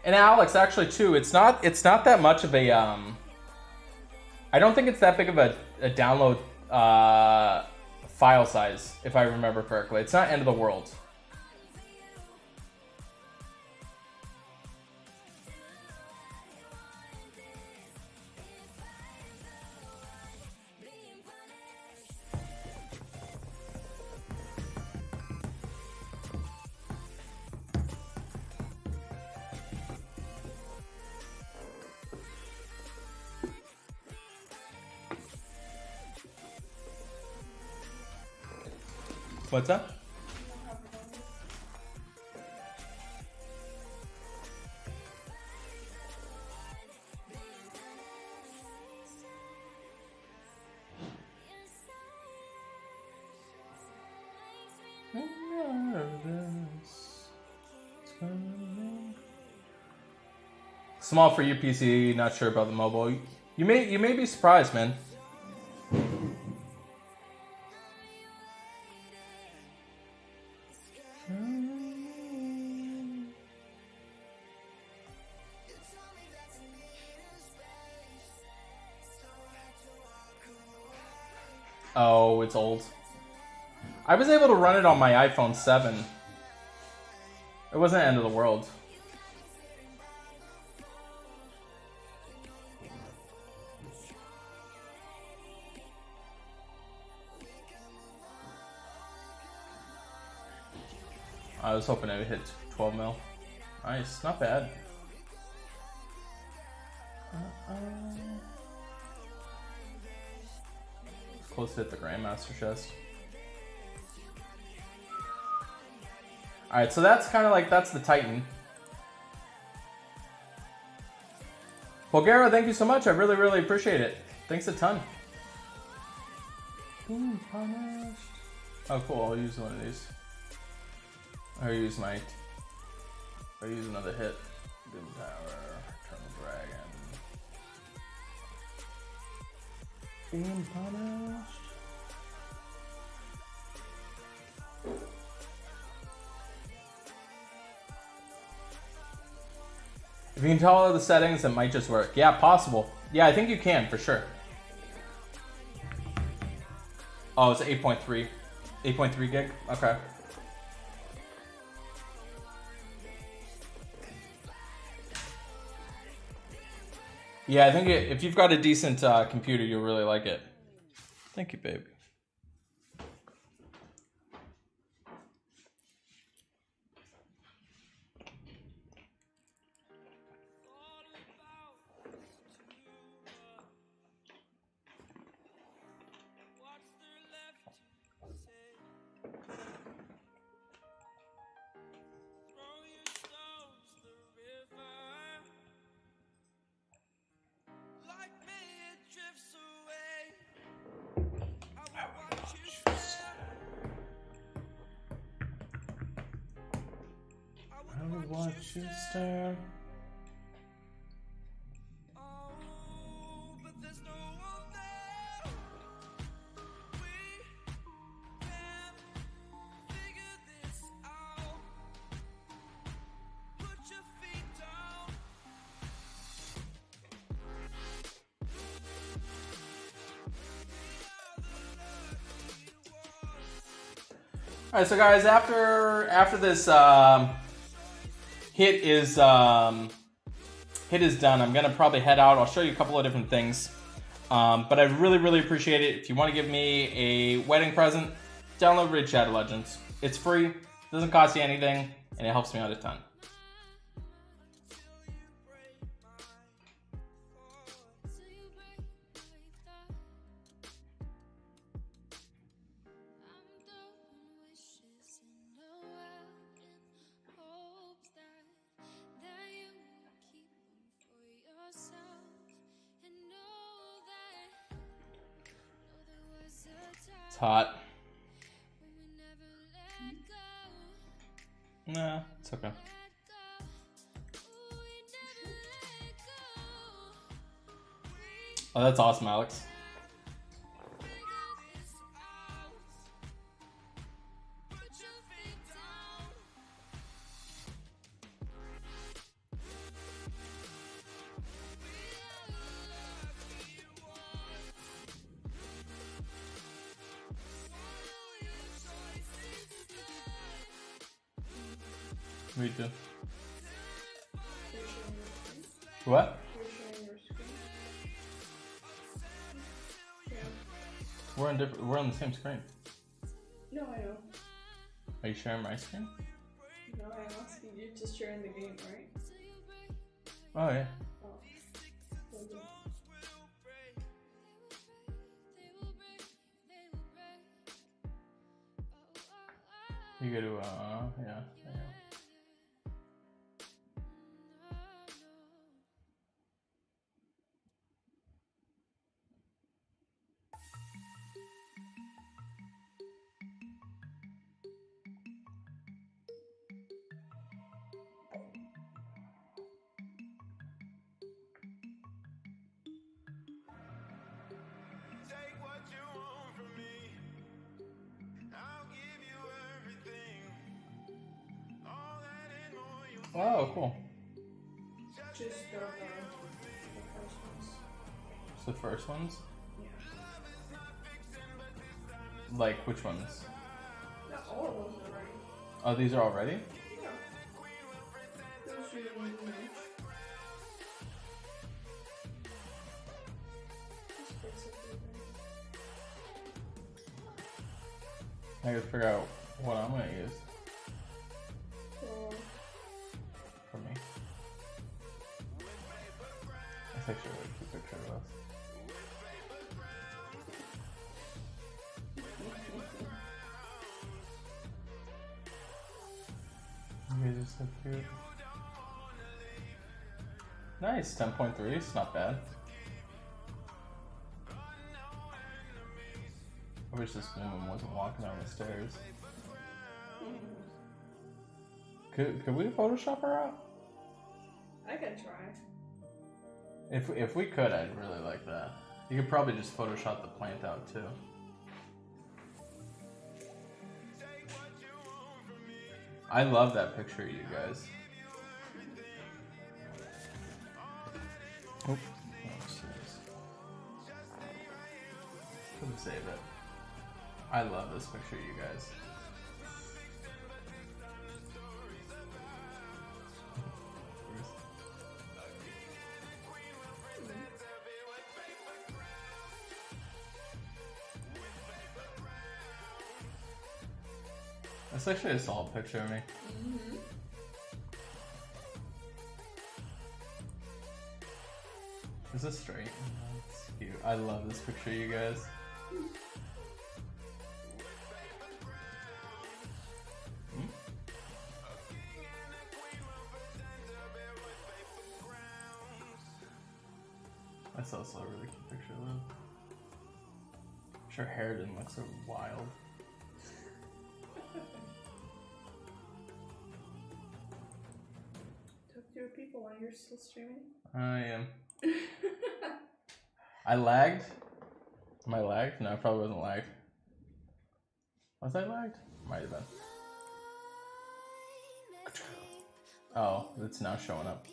And Alex, actually, too, it's not that much of a I don't think it's that big of a download file size, if I remember correctly. It's not end of the world. What's that? Small for your PC, not sure about the mobile. You may be surprised, man. Oh, it's old. I was able to run it on my iPhone 7. It wasn't the end of the world. I was hoping it would hit 12 mil. Nice, not bad. Close to hit the Grandmaster chest. Alright, so that's kind of like, that's the Titan. Bulgara, thank you so much. I really, really appreciate it. Thanks a ton. Being punished. Oh, cool. I'll use one of these. I'll use another hit. Doom Tower, Eternal Dragon. Being punished. If you can tell all the settings, it might just work. Yeah, possible. Yeah, I think you can, for sure. Oh, it's 8.3. 8.3 gig? Okay. Yeah, I think if you've got a decent computer, you'll really like it. Thank you, babe. Watch you stare. All right, so guys, after this hit is done, I'm gonna probably head out. I'll show you a couple of different things, but I really, really appreciate it. If you want to give me a wedding present, download Raid Shadow Legends. It's free, doesn't cost you anything, and it helps me out a ton. It's hot. Nah, it's okay. Oh, that's awesome, Alex. We do. You're sharing your screen? What? You're sharing your screen? Yeah. We're on the same screen. No, I know. Are you sharing my screen? No, I'm asking you just sharing the game, right? Oh yeah. Oh. Okay. You go to yeah. Take what you want from me. I'll give you everything. All that and more you Oh, cool. Just the first ones. It's the first ones. Yeah. Like which ones? Not all of those already. Oh, these are already. Yeah. Those you don't do much. Just basically I gotta figure out what I'm gonna use so, for me. That's actually a really cute picture of us. You guys are so cute. Nice, 10.3, it's not bad. I wish this woman wasn't walking down the stairs. Could we Photoshop her out? I can try. If we could, I'd really like that. You could probably just Photoshop the plant out too. I love that picture of you guys. Oh, couldn't save it. I love this picture of you guys. That's actually a solid picture of me. Mm-hmm. Is this straight? That's cute. I love this picture of you guys. That's also a really cute picture though. Wish her hair didn't look so wild. Talk to your people while you're still streaming. I am. I lagged. Am I lagged? No, I probably wasn't lagged. Was I lagged? Might have been. Oh, it's now showing up.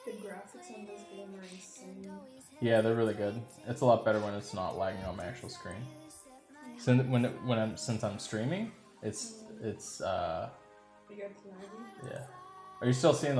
The graphics on this game are insane. Yeah, they're really good. It's a lot better when it's not lagging on my actual screen. Since since I'm streaming, it's You got lagging? yeah. Are you still seeing